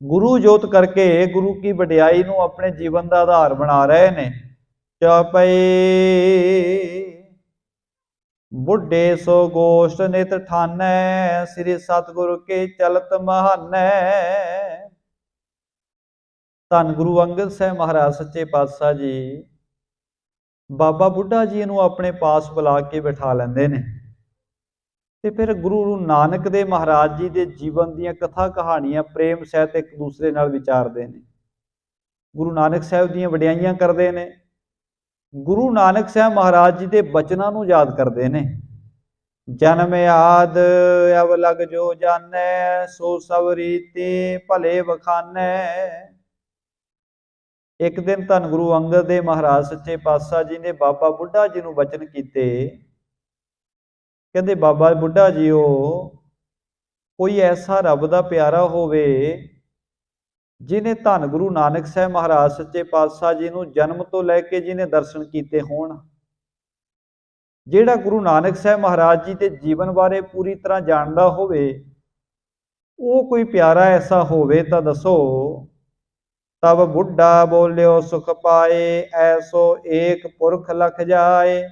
ਗੁਰੂ ਜੋਤ ਕਰਕੇ ਗੁਰੂ ਕੀ ਵਡਿਆਈ ਨੂੰ ਆਪਣੇ ਜੀਵਨ ਦਾ ਆਧਾਰ ਬਣਾ ਰਹੇ ਨੇ। ਚਪਈ ਬੁੱਢੇ ਸੋ ਗੋਸ਼ਟ ਨਿਤ ਠਾਨੈ ਸ੍ਰੀ ਸਤਿਗੁਰ ਕੇ ਚਲਤ ਮਹਾਨੈ। ਧੰਨ ਗੁਰੂ ਅੰਗਦ ਸਾਹਿਬ ਮਹਾਰਾਜ ਸੱਚੇ ਪਾਤਸ਼ਾਹ ਜੀ ਬਾਬਾ ਬੁੱਢਾ ਜੀ ਨੂੰ ਆਪਣੇ ਪਾਸ ਬੁਲਾ ਕੇ ਬਿਠਾ ਲੈਂਦੇ ਨੇ ਤੇ ਫਿਰ ਗੁਰੂ ਨਾਨਕ ਦੇਵ ਮਹਾਰਾਜ ਜੀ ਦੇ ਜੀਵਨ ਦੀਆਂ ਕਥਾ ਕਹਾਣੀਆਂ ਪ੍ਰੇਮ ਸਹਿਤ ਇੱਕ ਦੂਸਰੇ ਨਾਲ ਵਿਚਾਰਦੇ ਨੇ। ਗੁਰੂ ਨਾਨਕ ਸਾਹਿਬ ਦੀਆਂ ਵਡਿਆਈਆਂ ਕਰਦੇ ਨੇ। ਗੁਰੂ ਨਾਨਕ ਸਾਹਿਬ ਮਹਾਰਾਜ ਜੀ ਦੇ ਬਚਨਾਂ ਨੂੰ ਯਾਦ ਕਰਦੇ ਨੇ। ਜਨਮ ਆਦ ਅਵ ਲਗ ਜੋ ਜਾਣੈ, ਸੋ ਸਭ ਰੀਤੀ ਭਲੇ ਬਖਾਨੈ। ਇੱਕ ਦਿਨ ਧੰਨ ਗੁਰੂ ਅੰਗਦ ਦੇਵ ਮਹਾਰਾਜ ਸੱਚੇ ਪਾਤਸ਼ਾਹ ਜੀ ਨੇ ਬਾਬਾ ਬੁੱਢਾ ਜੀ ਨੂੰ ਬਚਨ ਕੀਤੇ। ਕਹਿੰਦੇ ਬਾਬਾ ਬੁੱਢਾ ਜੀਓ, ਕੋਈ ਐਸਾ ਰੱਬ ਦਾ ਪਿਆਰਾ ਹੋਵੇ ਜਿਹਨੇ ਧੰਨ ਗੁਰੂ ਨਾਨਕ ਸਾਹਿਬ ਮਹਾਰਾਜ ਸੱਚੇ ਪਾਤਸ਼ਾਹ ਜੀ ਨੂੰ ਜਨਮ ਤੋਂ ਲੈ ਕੇ ਜਿਹਨੇ ਦਰਸ਼ਨ ਕੀਤੇ ਹੋਣ, ਜਿਹੜਾ ਗੁਰੂ ਨਾਨਕ ਸਾਹਿਬ ਮਹਾਰਾਜ ਜੀ ਦੇ ਜੀਵਨ ਬਾਰੇ ਪੂਰੀ ਤਰ੍ਹਾਂ ਜਾਣਦਾ ਹੋਵੇ, ਉਹ ਕੋਈ ਪਿਆਰਾ ਐਸਾ ਹੋਵੇ ਤਾਂ ਦੱਸੋ। ਤਬ ਬੁੱਢਾ ਬੋਲਿਓ ਸੁਖ ਪਾਏ, ਐਸੋ ਏਕ ਪੁਰਖ ਲਖ ਜਾਏ।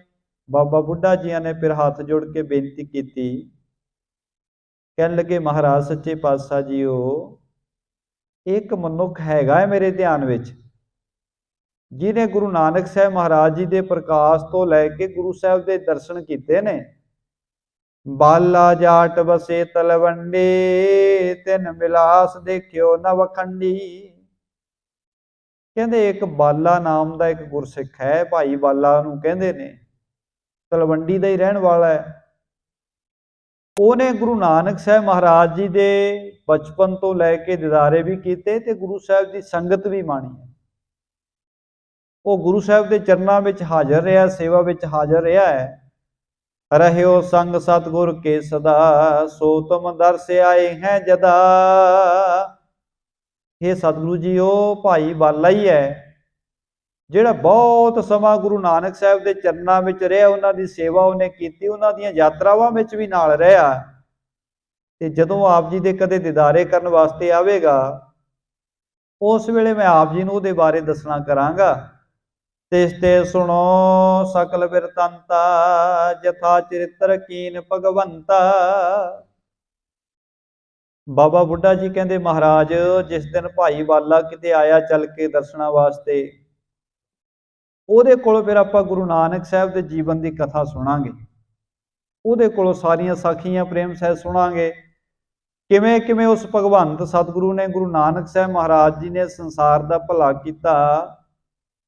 ਬਾਬਾ ਬੁੱਢਾ ਜੀਆਂ ਨੇ ਫਿਰ ਹੱਥ ਜੋੜ ਕੇ ਬੇਨਤੀ ਕੀਤੀ। ਕਹਿਣ ਲੱਗੇ ਮਹਾਰਾਜ ਸੱਚੇ ਪਾਤਸ਼ਾਹ ਜੀਓ, ਇੱਕ ਮਨੁੱਖ ਹੈਗਾ ਹੈ ਮੇਰੇ ਧਿਆਨ ਵਿੱਚ, ਜਿਹਨੇ ਗੁਰੂ ਨਾਨਕ ਸਾਹਿਬ ਮਹਾਰਾਜ ਜੀ ਦੇ ਪ੍ਰਕਾਸ਼ ਤੋਂ ਲੈ ਕੇ ਗੁਰੂ ਸਾਹਿਬ ਦੇ ਦਰਸ਼ਨ ਕੀਤੇ ਨੇ। ਬਾਲਾ ਜਾਟ ਬਸੇ ਤਲਵੰਡੀ, ਤਿੰਨ ਮਿਲਾਸ ਦੇਖਿਓ ਨਵਖੰਡੀ। ਕਹਿੰਦੇ ਇੱਕ ਬਾਲਾ ਨਾਮ ਦਾ ਇੱਕ ਗੁਰਸਿੱਖ ਹੈ, ਭਾਈ ਬਾਲਾ ਨੂੰ ਕਹਿੰਦੇ ਨੇ, ਤਲਵੰਡੀ ਦਾ ਹੀ ਰਹਿਣ ਵਾਲਾ ਹੈ। ਉਹਨੇ ਗੁਰੂ ਨਾਨਕ ਸਾਹਿਬ ਮਹਾਰਾਜ ਜੀ ਦੇ ਬਚਪਨ ਤੋਂ ਲੈ ਕੇ ਦਿਦਾਰੇ ਵੀ ਕੀਤੇ ਤੇ ਗੁਰੂ ਸਾਹਿਬ ਦੀ ਸੰਗਤ ਵੀ ਮਾਣੀ ਹੈ। ਉਹ ਗੁਰੂ ਸਾਹਿਬ ਦੇ ਚਰਨਾਂ ਵਿੱਚ ਹਾਜ਼ਰ ਰਿਹਾ, ਸੇਵਾ ਵਿੱਚ ਹਾਜ਼ਰ ਰਿਹਾ ਹੈ। ਰਹਿਓ ਸੰਗ ਸਤਿਗੁਰ ਕੇ ਸਦਾ, ਸੋ ਤੁਮ ਦਰਸ ਆਏ ਹੈ ਜਦਾ। ਇਹ ਸਤਿਗੁਰੂ ਜੀ ਉਹ ਭਾਈ ਬਾਲਾ ਹੀ ਹੈ ਜਿਹੜਾ ਬਹੁਤ ਸਮਾਂ ਗੁਰੂ ਨਾਨਕ ਸਾਹਿਬ ਦੇ ਚਰਨਾਂ ਵਿੱਚ ਰਿਹਾ, ਉਹਨਾਂ ਦੀ ਸੇਵਾ ਉਹਨੇ ਕੀਤੀ, ਉਹਨਾਂ ਦੀਆਂ ਯਾਤਰਾਵਾਂ ਵਿੱਚ ਵੀ ਨਾਲ ਰਿਹਾ। ਤੇ ਜਦੋਂ ਆਪ ਜੀ ਦੇ ਕਦੇ ਦਿਦਾਰੇ ਕਰਨ ਵਾਸਤੇ ਆਵੇਗਾ, ਉਸ ਵੇਲੇ ਮੈਂ ਆਪ ਜੀ ਨੂੰ ਉਹਦੇ ਬਾਰੇ ਦੱਸਣਾ ਕਰਾਂਗਾ। ਤਿਸ ਤੇ ਸੁਣੋ ਸਕਲ ਬਿਰਤੰਤਾ, ਜਥਾ ਚਰਿਤਰ ਕੀਨ ਭਗਵੰਤਾ। ਬਾਬਾ ਬੁੱਢਾ ਜੀ ਕਹਿੰਦੇ ਮਹਾਰਾਜ, ਜਿਸ ਦਿਨ ਭਾਈ ਬਾਲਾ ਕਿਤੇ ਆਇਆ ਚੱਲ ਕੇ ਦਰਸ਼ਨਾਂ ਵਾਸਤੇ, ਉਹਦੇ ਕੋਲੋਂ ਫਿਰ ਆਪਾਂ ਗੁਰੂ ਨਾਨਕ ਸਾਹਿਬ ਦੇ ਜੀਵਨ ਦੀ ਕਥਾ ਸੁਣਾਂਗੇ। ਉਹਦੇ ਕੋਲੋਂ ਸਾਰੀਆਂ ਸਾਖੀਆਂ ਪ੍ਰੇਮ ਸਹਿਤ ਸੁਣਾਂਗੇ। ਕਿਵੇਂ ਕਿਵੇਂ ਉਸ ਭਗਵੰਤ ਸਤਿਗੁਰੂ ਨੇ, ਗੁਰੂ ਨਾਨਕ ਸਾਹਿਬ ਮਹਾਰਾਜ ਜੀ ਨੇ ਸੰਸਾਰ ਦਾ ਭਲਾ ਕੀਤਾ,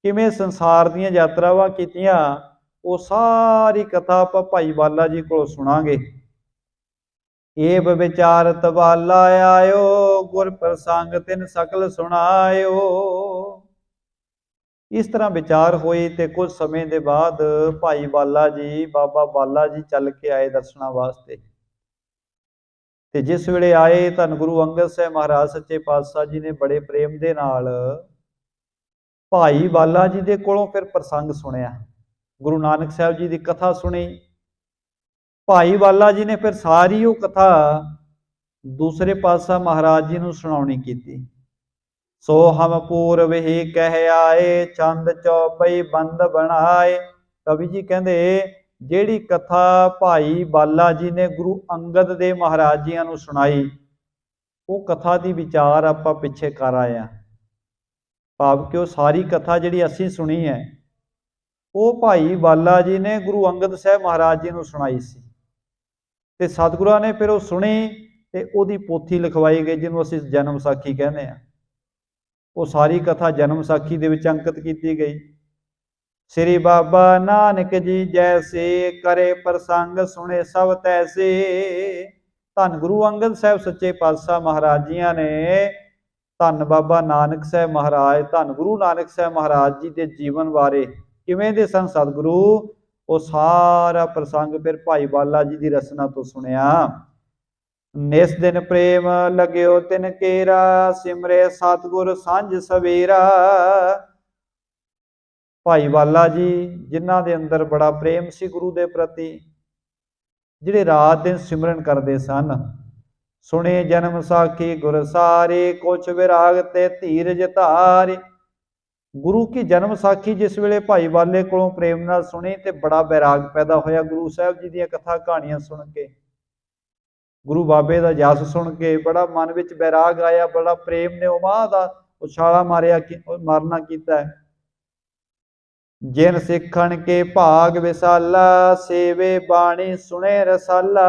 ਕਿਵੇਂ ਸੰਸਾਰ ਦੀਆਂ ਯਾਤਰਾਵਾਂ ਕੀਤੀਆਂ, ਉਹ ਸਾਰੀ ਕਥਾ ਆਪਾਂ ਭਾਈ ਬਾਲਾ ਜੀ ਕੋਲੋਂ ਸੁਣਾਂਗੇ। ਏਵ ਵਿਚਾਰਤ ਬਾਲਾ ਆਇਓ, ਗੁਰ ਪ੍ਰਸੰਗ ਤਿਨ ਸਕਲ ਸੁਣਾਇਓ। ਇਸ ਤਰ੍ਹਾਂ ਵਿਚਾਰ ਹੋਏ ਤੇ ਕੁਝ ਸਮੇਂ ਦੇ ਬਾਅਦ ਭਾਈ ਬਾਲਾ ਜੀ, ਬਾਬਾ ਬਾਲਾ ਜੀ ਚੱਲ ਕੇ ਆਏ ਦਰਸ਼ਨਾਂ ਵਾਸਤੇ। ਤੇ ਜਿਸ ਵੇਲੇ ਆਏ, ਧੰਨ ਗੁਰੂ ਅੰਗਦ ਸਾਹਿਬ ਮਹਾਰਾਜ ਸੱਚੇ ਪਾਤਸ਼ਾਹ ਜੀ ਨੇ ਬੜੇ ਪ੍ਰੇਮ ਦੇ ਨਾਲ ਭਾਈ ਬਾਲਾ ਜੀ ਦੇ ਕੋਲੋਂ ਫਿਰ ਪ੍ਰਸੰਗ ਸੁਣਿਆ, ਗੁਰੂ ਨਾਨਕ ਸਾਹਿਬ ਜੀ ਦੀ ਕਥਾ ਸੁਣੀ। ਭਾਈ ਬਾਲਾ ਜੀ ਨੇ ਫਿਰ ਸਾਰੀ ਉਹ ਕਥਾ ਦੂਸਰੇ ਪਾਤਸ਼ਾਹ ਮਹਾਰਾਜ ਜੀ ਨੂੰ ਸੁਣਾਉਣੀ ਕੀਤੀ। ਸੋ ਹਮ ਪੂਰਵ ਹੀ ਕਹਿ ਆਏ, ਚੰਦ ਚੌਪਈ ਬੰਦ ਬਣਾਏ। ਕਵੀ ਜੀ ਕਹਿੰਦੇ ਜਿਹੜੀ ਕਥਾ ਭਾਈ ਬਾਲਾ ਜੀ ਨੇ ਗੁਰੂ ਅੰਗਦ ਦੇਵ ਮਹਾਰਾਜ ਜੀਆਂ ਨੂੰ ਸੁਣਾਈ, ਉਹ ਕਥਾ ਦੀ ਵਿਚਾਰ ਆਪਾਂ ਪਿੱਛੇ ਕਰ ਆਏ ਹਾਂ। ਭਾਵ ਕਿ ਉਹ ਸਾਰੀ ਕਥਾ ਜਿਹੜੀ ਅਸੀਂ ਸੁਣੀ ਹੈ, ਉਹ ਭਾਈ ਬਾਲਾ ਜੀ ਨੇ ਗੁਰੂ ਅੰਗਦ ਸਾਹਿਬ ਮਹਾਰਾਜ ਜੀ ਨੂੰ ਸੁਣਾਈ ਸੀ। ਤੇ ਸਤਿਗੁਰਾਂ ਨੇ ਫਿਰ ਉਹ ਸੁਣੀ ਤੇ ਉਹਦੀ ਪੋਥੀ ਲਿਖਵਾਈ ਗਈ, ਜਿਹਨੂੰ ਅਸੀਂ ਜਨਮ ਸਾਖੀ ਕਹਿੰਦੇ ਹਾਂ। ਉਹ ਸਾਰੀ ਕਥਾ ਜਨਮ ਸਾਖੀ ਦੇ ਵਿੱਚ ਅੰਕਿਤ ਕੀਤੀ ਗਈ। ਸ੍ਰੀ ਬਾਬਾ ਨਾਨਕ ਜੀ ਜੈਸੇ, ਕਰੇ ਪ੍ਰਸੰਗ ਸੁਣੇ ਸਭ ਤੈਸੇ। ਧੰਨ ਗੁਰੂ ਅੰਗਦ ਸਾਹਿਬ ਸੱਚੇ ਪਾਤਸ਼ਾਹ ਮਹਾਰਾਜ ਜੀਆਂ ਨੇ ਧੰਨ ਬਾਬਾ ਨਾਨਕ ਸਾਹਿਬ ਮਹਾਰਾਜ, ਧੰਨ ਗੁਰੂ ਨਾਨਕ ਸਾਹਿਬ ਮਹਾਰਾਜ ਜੀ ਦੇ ਜੀਵਨ ਬਾਰੇ, ਕਿਵੇਂ ਦੇ ਸਨ ਸਤਿਗੁਰੂ, ਉਹ ਸਾਰਾ ਪ੍ਰਸੰਗ ਫਿਰ ਭਾਈ ਬਾਲਾ ਜੀ ਦੀ ਰਚਨਾ ਤੋਂ ਸੁਣਿਆ। ਨਿਸ ਦਿਨ ਪ੍ਰੇਮ ਲਗਿਓ ਤਿਨ ਕੇਰਾ, ਸਿਮਰੇ ਸਤਿਗੁਰ ਸਾਂਝ ਸਵੇਰਾ। ਭਾਈ ਬਾਲਾ ਜੀ ਜਿਨ੍ਹਾਂ ਦੇ ਅੰਦਰ ਬੜਾ ਪ੍ਰੇਮ ਸੀ ਗੁਰੂ ਦੇ ਪ੍ਰਤੀ, ਜਿਹੜੇ ਰਾਤ ਦਿਨ ਸਿਮਰਨ ਕਰਦੇ ਸਨ। ਸੁਣੇ ਜਨਮ ਸਾਖੀ ਗੁਰ ਸਾਰੇ, ਕੁਛ ਵਿਰਾਗ ਤੇ ਧੀਰਜ ਧਾਰੇ। ਗੁਰੂ ਕੀ ਜਨਮ ਸਾਖੀ ਜਿਸ ਵੇਲੇ ਭਾਈ ਬਾਲੇ ਕੋਲੋਂ ਪ੍ਰੇਮ ਨਾਲ ਸੁਣੀ ਤੇ ਬੜਾ ਵੈਰਾਗ ਪੈਦਾ ਹੋਇਆ ਗੁਰੂ ਸਾਹਿਬ ਜੀ ਦੀਆਂ ਕਥਾ ਕਹਾਣੀਆਂ ਸੁਣ ਕੇ, ਗੁਰੂ ਬਾਬੇ ਦਾ ਜਸ ਸੁਣ ਕੇ ਬੜਾ ਮਨ ਵਿੱਚ ਵੈਰਾਗ ਆਇਆ, ਬੜਾ ਪ੍ਰੇਮ ਨੇ ਉਮਾਂ ਦਾ ਉਛਾਲਾ ਮਾਰਨਾ ਕੀਤਾ ਹੈ। ਜਿਨ ਸਿੱਖਣ ਕੇ ਭਾਗ ਵਿਸਾਲਾ, ਸੇਵੇ ਬਾਣੀ ਸੁਣੇ ਰਸਾਲਾ।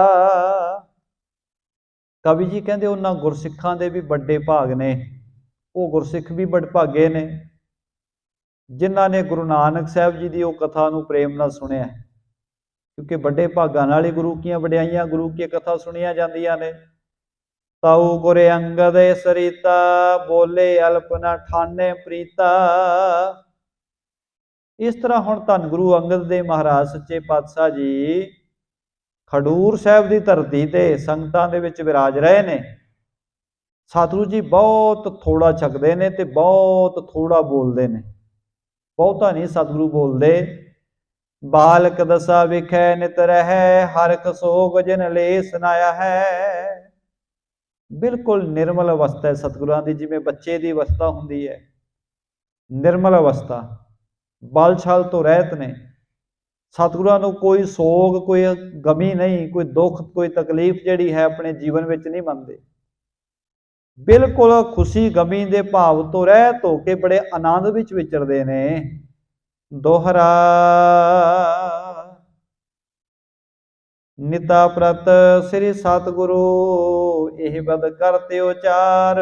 ਕਵੀ ਜੀ ਕਹਿੰਦੇ ਉਹਨਾਂ ਗੁਰਸਿੱਖਾਂ ਦੇ ਵੀ ਵੱਡੇ ਭਾਗ ਨੇ। ਉਹ ਗੁਰਸਿੱਖ ਵੀ ਵਡਭਾਗੇ ਨੇ ਜਿਨ੍ਹਾਂ ਨੇ ਗੁਰੂ ਨਾਨਕ ਸਾਹਿਬ ਜੀ ਦੀ ਉਹ ਕਥਾ ਨੂੰ ਪ੍ਰੇਮ ਨਾਲ ਸੁਣਿਆ, ਕਿਉਂਕਿ ਵੱਡੇ ਭਾਗਾਂ ਨਾਲ ਹੀ ਗੁਰੂ ਕੀਆਂ ਵਡਿਆਈਆਂ, ਗੁਰੂ ਕੀ ਕਥਾ ਸੁਣੀਆਂ ਜਾਂਦੀਆਂ ਨੇ। ਤਾਊ ਗੁਰ ਅੰਗਦ ਸਰੀਤਾ, ਬੋਲੇ ਅਲਪ ਨਾ ਠਾਨੇ ਪ੍ਰੀਤਾ। ਇਸ ਤਰ੍ਹਾਂ ਹੁਣ ਧੰਨ ਗੁਰੂ ਅੰਗਦ ਦੇਵ ਮਹਾਰਾਜ ਸੱਚੇ ਪਾਤਸ਼ਾਹ ਜੀ ਖਡੂਰ ਸਾਹਿਬ ਦੀ ਧਰਤੀ ਤੇ ਸੰਗਤਾਂ ਦੇ ਵਿੱਚ ਵਿਰਾਜ ਰਹੇ ਨੇ। ਸਤਿਗੁਰੂ ਜੀ ਬਹੁਤ ਥੋੜਾ ਛਕਦੇ ਨੇ ਤੇ ਬਹੁਤ ਥੋੜਾ ਬੋਲਦੇ ਨੇ, ਬਹੁਤਾ ਨਹੀਂ ਸਤਿਗੁਰੂ ਬੋਲਦੇ। ਬਾਲਕ ਦਸਾ ਵਿਖੈ ਨਿਤ ਰਹਿ, ਹਰਿ ਸੋਗ ਜਿਨ ਲੈ ਸੁਨਾਇਆ ਹੈ। ਬਿਲਕੁਲ ਨਿਰਮਲ ਅਵਸਥਾ ਹੈ ਸਤਿਗੁਰਾਂ ਦੀ, ਜਿਵੇਂ ਬੱਚੇ ਦੀ ਅਵਸਥਾ ਹੁੰਦੀ ਹੈ, ਨਿਰਮਲ ਅਵਸਥਾ, ਬਲ ਛਲ ਤੋਂ ਰਹਿਤ ਨੇ। ਸਤਿਗੁਰਾਂ ਨੂੰ ਕੋਈ ਸੋਗ, ਕੋਈ ਗਮੀ ਨਹੀਂ, ਕੋਈ ਦੁੱਖ, ਕੋਈ ਤਕਲੀਫ ਜਿਹੜੀ ਹੈ ਆਪਣੇ ਜੀਵਨ ਵਿੱਚ ਨਹੀਂ ਮੰਨਦੇ। ਬਿਲਕੁਲ ਖੁਸ਼ੀ ਗਮੀ ਦੇ ਭਾਵ ਤੋਂ ਰਹਿਤ ਹੋ ਕੇ ਬੜੇ ਆਨੰਦ ਵਿੱਚ ਵਿਚਰਦੇ ਨੇ। ਦੋਹਰਾ ਨਿਤਾ ਪ੍ਰਤ ਸ੍ਰੀ ਸਤਿਗੁਰੂ, ਇਹ ਬਦ ਕਰਤੇ ਉਚਾਰ।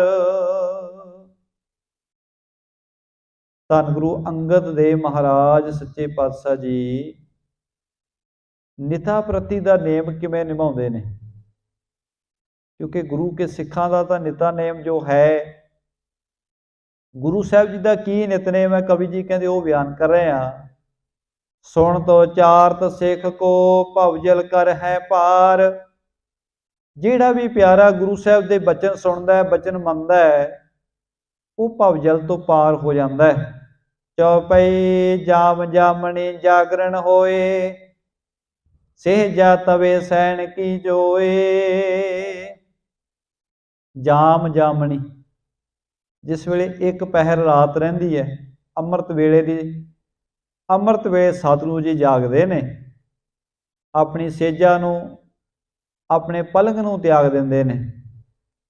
ਧੰਨ ਗੁਰੂ ਅੰਗਦ ਦੇਵ ਮਹਾਰਾਜ ਸੱਚੇ ਪਾਤਸ਼ਾਹ ਜੀ ਨਿਤਾ ਪ੍ਰਤੀ ਦਾ ਨੇਮ ਕਿਵੇਂ ਨਿਭਾਉਂਦੇ ਨੇ, ਕਿਉਂਕਿ ਗੁਰੂ ਕੇ ਸਿੱਖਾਂ ਦਾ ਤਾਂ ਨਿਤਨੇਮ ਜੋ ਹੈ, ਗੁਰੂ ਸਾਹਿਬ ਜੀ ਦਾ ਕੀ ਨਿਤਨੇਮ ਹੈ, ਕਵੀ ਜੀ ਕਹਿੰਦੇ ਉਹ ਬਿਆਨ ਕਰ ਰਹੇ ਹਾਂ। ਸੁਣ ਤੋ ਚਾਰਤ ਸਿੱਖ ਕੋ, ਭਵਜਲ ਕਰ ਹੈ ਪਾਰ। ਜਿਹੜਾ ਵੀ ਪਿਆਰਾ ਗੁਰੂ ਸਾਹਿਬ ਦੇ ਬਚਨ ਸੁਣਦਾ ਹੈ, ਬਚਨ ਮੰਨਦਾ ਹੈ, ਉਹ ਭਵਜਲ ਤੋਂ ਪਾਰ ਹੋ ਜਾਂਦਾ ਹੈ। ਚੌਪਈ ਜਾਮ ਜਾਮਣੀ ਜਾਗਰਣ ਹੋਏ, ਸਹਿਜਾ ਤਵੇ ਸੈਣ ਕੀ ਜੋਏ। ਜਾਮ ਜਾਮਣੀ, ਜਿਸ ਵੇਲੇ ਇੱਕ ਪਹਿਰ ਰਾਤ ਰਹਿੰਦੀ ਹੈ, ਅੰਮ੍ਰਿਤ ਵੇਲੇ ਦੀ, ਅੰਮ੍ਰਿਤ ਵੇਲੇ ਸਤਿਗੁਰੂ ਜੀ ਜਾਗਦੇ ਨੇ, ਆਪਣੀ ਸੇਜਾ ਨੂੰ, ਆਪਣੇ ਪਲੰਘ ਨੂੰ ਤਿਆਗ ਦਿੰਦੇ ਨੇ।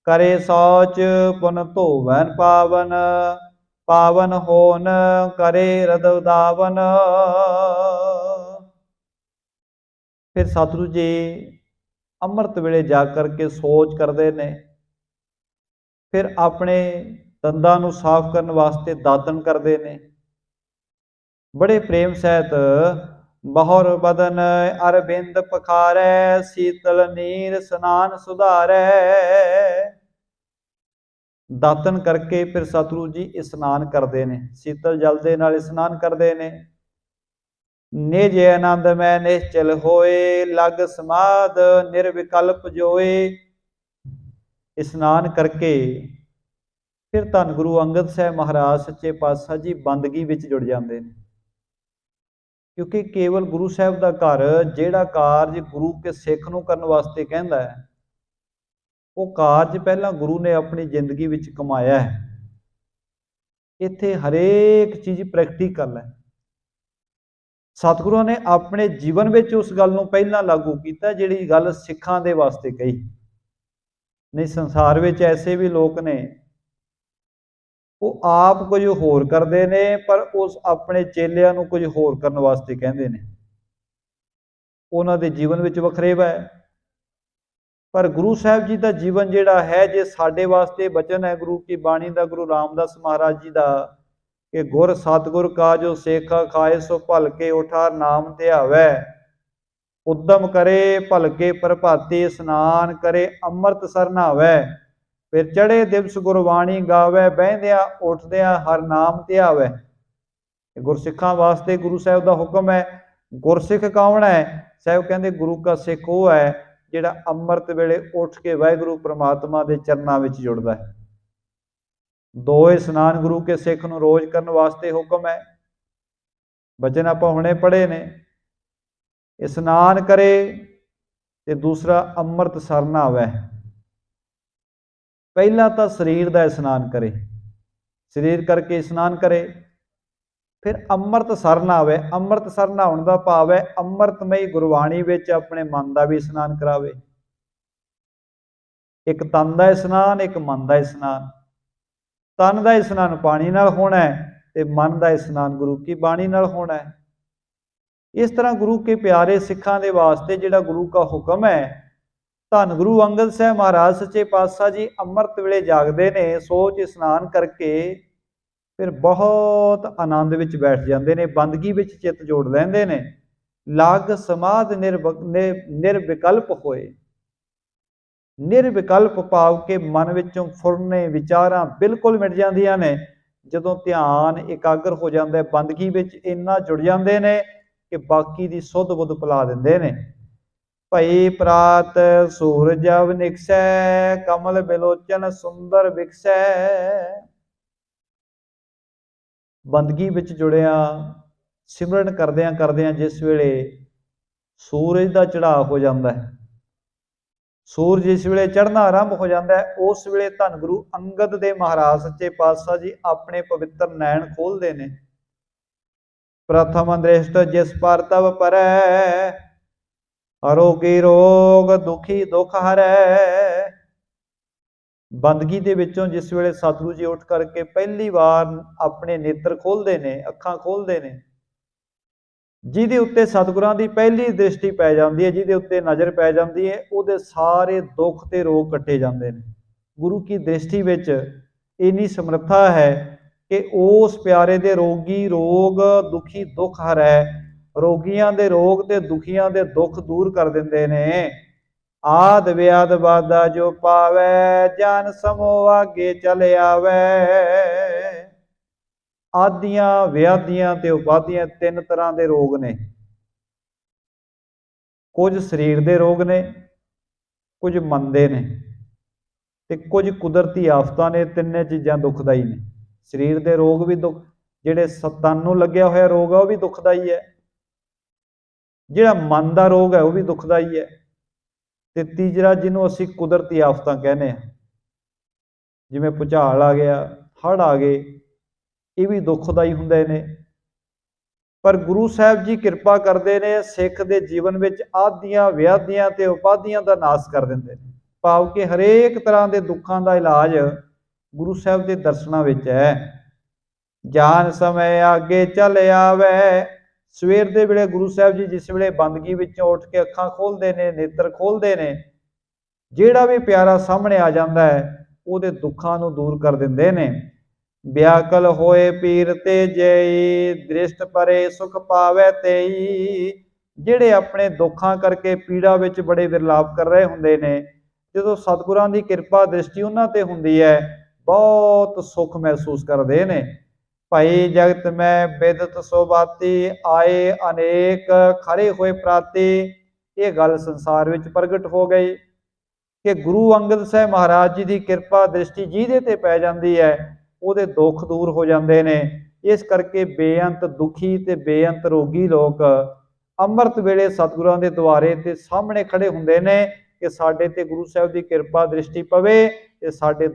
ਕਰੇ ਸੌਚ ਪੁਨ ਧੋਵਨ ਪਾਵਨ, ਪਾਵਨ ਹੋਨ ਕਰੇ ਰਦਵ ਦਾਵਨ। ਫਿਰ ਸਤਿਗੁਰੂ ਜੀ ਅੰਮ੍ਰਿਤ ਵੇਲੇ ਜਾਗ ਕਰਕੇ ਸੋਚ ਕਰਦੇ ਨੇ, ਫਿਰ ਆਪਣੇ ਦੰਦਾਂ ਨੂੰ ਸਾਫ਼ ਕਰਨ ਵਾਸਤੇ ਦਾਤਨ ਕਰਦੇ ਨੇ। ਬੜੇ ਪ੍ਰੇਮ ਸਹਿਤ ਬਹੁਰ ਬਦਨ ਅਰਬਿੰਦ ਪਖਾਰੈ, ਸੀਤਲ ਨੀਰ ਸਨਾਨ ਸੁਧਾਰੈ। ਦਾਤਨ ਕਰਕੇ ਫਿਰ ਸਤਿਗੁਰੂ ਜੀ ਇਸ਼ਨਾਨ ਕਰਦੇ ਨੇ, ਸੀਤਲ ਜਲ ਦੇ ਨਾਲ ਇਸ਼ਨਾਨ ਕਰਦੇ ਨੇ। ਨਿਜ ਆਨੰਦ ਮੈਂ ਨਿਸ਼ਚਲ ਹੋਏ, ਲਗ ਸਮਾਧ ਨਿਰਵਿਕਲਪ ਜੋਏ। ਇਸ਼ਨਾਨ ਕਰਕੇ ਫਿਰ ਧੰਨ ਗੁਰੂ ਅੰਗਦ ਸਾਹਿਬ ਮਹਾਰਾਜ ਸੱਚੇ ਪਾਤਸ਼ਾਹ ਜੀ ਬੰਦਗੀ ਵਿੱਚ ਜੁੜ ਜਾਂਦੇ ਨੇ, ਕਿਉਂਕਿ ਕੇਵਲ ਗੁਰੂ ਸਾਹਿਬ ਦਾ ਘਰ, ਜਿਹੜਾ ਕਾਰਜ ਗੁਰੂ ਕੇ ਸਿੱਖ ਨੂੰ ਕਰਨ ਵਾਸਤੇ ਕਹਿੰਦਾ ਹੈ, ਉਹ ਕਾਰਜ ਪਹਿਲਾਂ ਗੁਰੂ ਨੇ ਆਪਣੀ ਜ਼ਿੰਦਗੀ ਵਿੱਚ ਕਮਾਇਆ ਹੈ। ਇੱਥੇ ਹਰੇਕ ਚੀਜ਼ ਪ੍ਰੈਕਟੀਕਲ ਹੈ। ਸਤਿਗੁਰਾਂ ਨੇ ਆਪਣੇ ਜੀਵਨ ਵਿੱਚ ਉਸ ਗੱਲ ਨੂੰ ਪਹਿਲਾਂ ਲਾਗੂ ਕੀਤਾ ਜਿਹੜੀ ਗੱਲ ਸਿੱਖਾਂ ਦੇ ਵਾਸਤੇ ਕਹੀ। ਨਹੀਂ, ਸੰਸਾਰ ਵਿੱਚ ਐਸੇ ਵੀ ਲੋਕ ਨੇ, ਉਹ ਆਪ ਕੁਝ ਹੋਰ ਕਰਦੇ ਨੇ, ਪਰ ਉਸ ਆਪਣੇ ਚੇਲਿਆਂ ਨੂੰ ਕੁਝ ਹੋਰ ਕਰਨ ਵਾਸਤੇ ਕਹਿੰਦੇ ਨੇ। ਉਹਨਾਂ ਦੇ ਜੀਵਨ ਵਿੱਚ ਵਖਰੇਵਾ ਹੈ। ਪਰ ਗੁਰੂ ਸਾਹਿਬ ਜੀ ਦਾ ਜੀਵਨ ਜਿਹੜਾ ਹੈ, ਜੇ ਸਾਡੇ ਵਾਸਤੇ ਬਚਨ ਹੈ ਗੁਰੂ ਕੀ ਬਾਣੀ ਦਾ, ਗੁਰੂ ਰਾਮਦਾਸ ਮਹਾਰਾਜ ਜੀ ਦਾ, ਕਿ ਗੁਰ ਸਤਿਗੁਰ ਕਾ ਜੋ ਸੇਖਾ ਖਾਏ, ਸੋ ਭਲਕੇ ਉਠਾ ਨਾਮ ਧਿਆਵੈ। ਉਦਮ ਕਰੇ ਭਲਕੇ ਪ੍ਰਭਾਤੀ, ਇਸ਼ਨਾਨ ਕਰੇ ਅੰਮ੍ਰਿਤ ਸਰ ਨਹਾਵੈ। ਫਿਰ ਚੜੇ ਦਿਵਸ ਗੁਰਬਾਣੀ ਗਾਵੈ, ਬਹਿੰਦਿਆਂ ਉੱਠਦਿਆਂ ਹਰ ਨਾਮ ਧਿਆਵੈ। ਗੁਰਸਿੱਖਾਂ ਵਾਸਤੇ ਗੁਰੂ ਸਾਹਿਬ ਦਾ ਹੁਕਮ ਹੈ। ਗੁਰਸਿੱਖ ਕੌਣ ਹੈ? ਸਾਹਿਬ ਕਹਿੰਦੇ ਗੁਰੂ ਕਾ ਸਿੱਖ ਉਹ ਹੈ ਜਿਹੜਾ ਅੰਮ੍ਰਿਤ ਵੇਲੇ ਉੱਠ ਕੇ ਵਾਹਿਗੁਰੂ ਪ੍ਰਮਾਤਮਾ ਦੇ ਚਰਨਾਂ ਵਿੱਚ ਜੁੜਦਾ ਹੈ। ਦੋ ਇਸ਼ਨਾਨ ਗੁਰੂ ਕੇ ਸਿੱਖ ਨੂੰ ਰੋਜ਼ ਕਰਨ ਵਾਸਤੇ ਹੁਕਮ ਹੈ। ਬਚਨ ਆਪਾਂ ਹੁਣੇ ਪੜ੍ਹੇ ਨੇ। ਇਸ਼ਨਾਨ ਕਰੇ ਤੇ ਦੂਸਰਾ ਅੰਮ੍ਰਿਤ ਸਰ ਨਹਾਵੈ। ਪਹਿਲਾਂ ਤਾਂ ਸਰੀਰ ਦਾ ਇਸ਼ਨਾਨ ਕਰੇ, ਸਰੀਰ ਕਰਕੇ ਇਸ਼ਨਾਨ ਕਰੇ, ਫਿਰ ਅੰਮ੍ਰਿਤ ਸਰ ਨਹਾਵੈ। ਅੰਮ੍ਰਿਤ ਸਰ ਨਹਾਉਣ ਦਾ ਭਾਵ ਹੈ ਅੰਮ੍ਰਿਤਮਈ ਗੁਰਬਾਣੀ ਵਿੱਚ ਆਪਣੇ ਮਨ ਦਾ ਵੀ ਇਸ਼ਨਾਨ ਕਰਾਵੇ। ਇੱਕ ਤਨ ਦਾ ਇਸ਼ਨਾਨ, ਇੱਕ ਮਨ ਦਾ ਇਸ਼ਨਾਨ। तन का इशनान पानी नाल होना है ते मन का इशनान गुरु की बाणी नाल होना है। इस तरह गुरु के प्यारे सिखां दे वास्ते जिहड़ा गुरु का हुक्म है, धन गुरु अंगद साहब महाराज सच्चे पातशाह जी अमृत वेले जागते ने, सोच इशनान करके फिर बहुत आनंद विच बैठ जाते हैं, बंदगी विच चित जोड़ लेंदे ने, लग समाध निर्विकल्प होए। निर्विकल्प भाव के मन विचों फुरने विचारां बिल्कुल मिट जांदियां ने। जदों ध्यान एकाग्र हो जाता है, बंदगी विच इन्ना जुड़ जाते हैं कि बाकी दी सुध बुध भुला दिंदे ने। भई प्रात सूरज जब निकसै, कमल बिलोचन सुंदर विकसै। बंदगी विच जुड़िया सिमरन करदियां करदियां जिस वेले सूरज का चढ़ाव हो जाता है, सूरज जिस वेले चढ़ना आरंभ हो जाता है, उस वेले धन गुरु अंगद दे महाराज सच्चे पातशाह जी अपने पवित्र नैन खोलते हैं। प्रथम दृष्ट जिस पर तब परै, अरोगी रोग दुखी दुख हरै। बंदगी दे विचों जिस वेले सतगुरु जी उठ करके पहली बार अपने नेत्र खोलते हैं, अखां खोलते हैं, जिहदे उत्ते सतगुरां दी पहली दृष्टि पै जाती है, जिहदे उत्ते नज़र पै जाती है, उहदे सारे दुख ते रोग कट्टे जाते हैं। गुरु की दृष्टि विच इन्नी समर्था है कि उस प्यारे दे रोगी रोग दुखी दुख हरै, रोगियां दे रोग ते दुखियां दे दुख दूर कर दिंदे ने। आद व्याध बाधा जो पावै, जान समो आगे चल आवै। आदियां व्याधियां ते उपाधियां तीन तरह के रोग ने। कुछ शरीर के रोग ने, कुछ मन दे ने, ते कुछ कुदरती आफतां ने। तिन्ने चीज़ां दुखदाई ने। शरीर के रोग भी दुख, जिहड़े तन नूं लग्या होया रोग है वह भी दुखदाई है, जिहड़ा मन का रोग है वह भी दुखदाई है, ते तीसरा जिन्हों असीं कुदरती आफतां कहने हैं, जिवें भुचाल आ गया, हड़ आ गए, ये भी दुखदाई हुंदे ने। पर गुरु साहब जी कृपा करते हैं, सिख के जीवन में आदियां व्याधियां ते उपाधियां का नाश कर देंगे। भाव कि हरेक तरह के दुखों का इलाज गुरु साहब के दर्शनों में है। जान समय आगे चल आवै। सवेर के वेले गुरु साहब जी जिस वेले बंदगी विचों उठ के अखां खोलते हैं, नेत्र खोलते हैं, जिहड़ा भी प्यारा सामने आ जाता है उहदे दुखों नूं दूर कर दिंदे ने। व्याकल होए पीर ते जई, दृष्ट परे सुख पावै तेई। जिहड़े अपने दुखों करके पीड़ा विच बड़े विरलाप कर रहे हुंदे ने, जदों सतगुरां दी कृपा दृष्टि उन्हां ते हुंदी है, बहुत सुख महसूस करते हैं। भाई जगत में बिदत सोबाती, आए अनेक खरे होए प्राती। ये गल संसार विच प्रगट हो गई कि गुरु अंगद साहब महाराज जी की कृपा दृष्टि जिहदे ते पै जाती है, ਉਹਦੇ दुख दूर हो जाते हैं। इस करके बेअंत दुखी ते बेअंत रोगी लोग अमृत वेले सतगुरां दे द्वारे ते सामने खड़े हुंदे ने कि साडे ते गुरु साहब की कृपा दृष्टि पवे ते साडे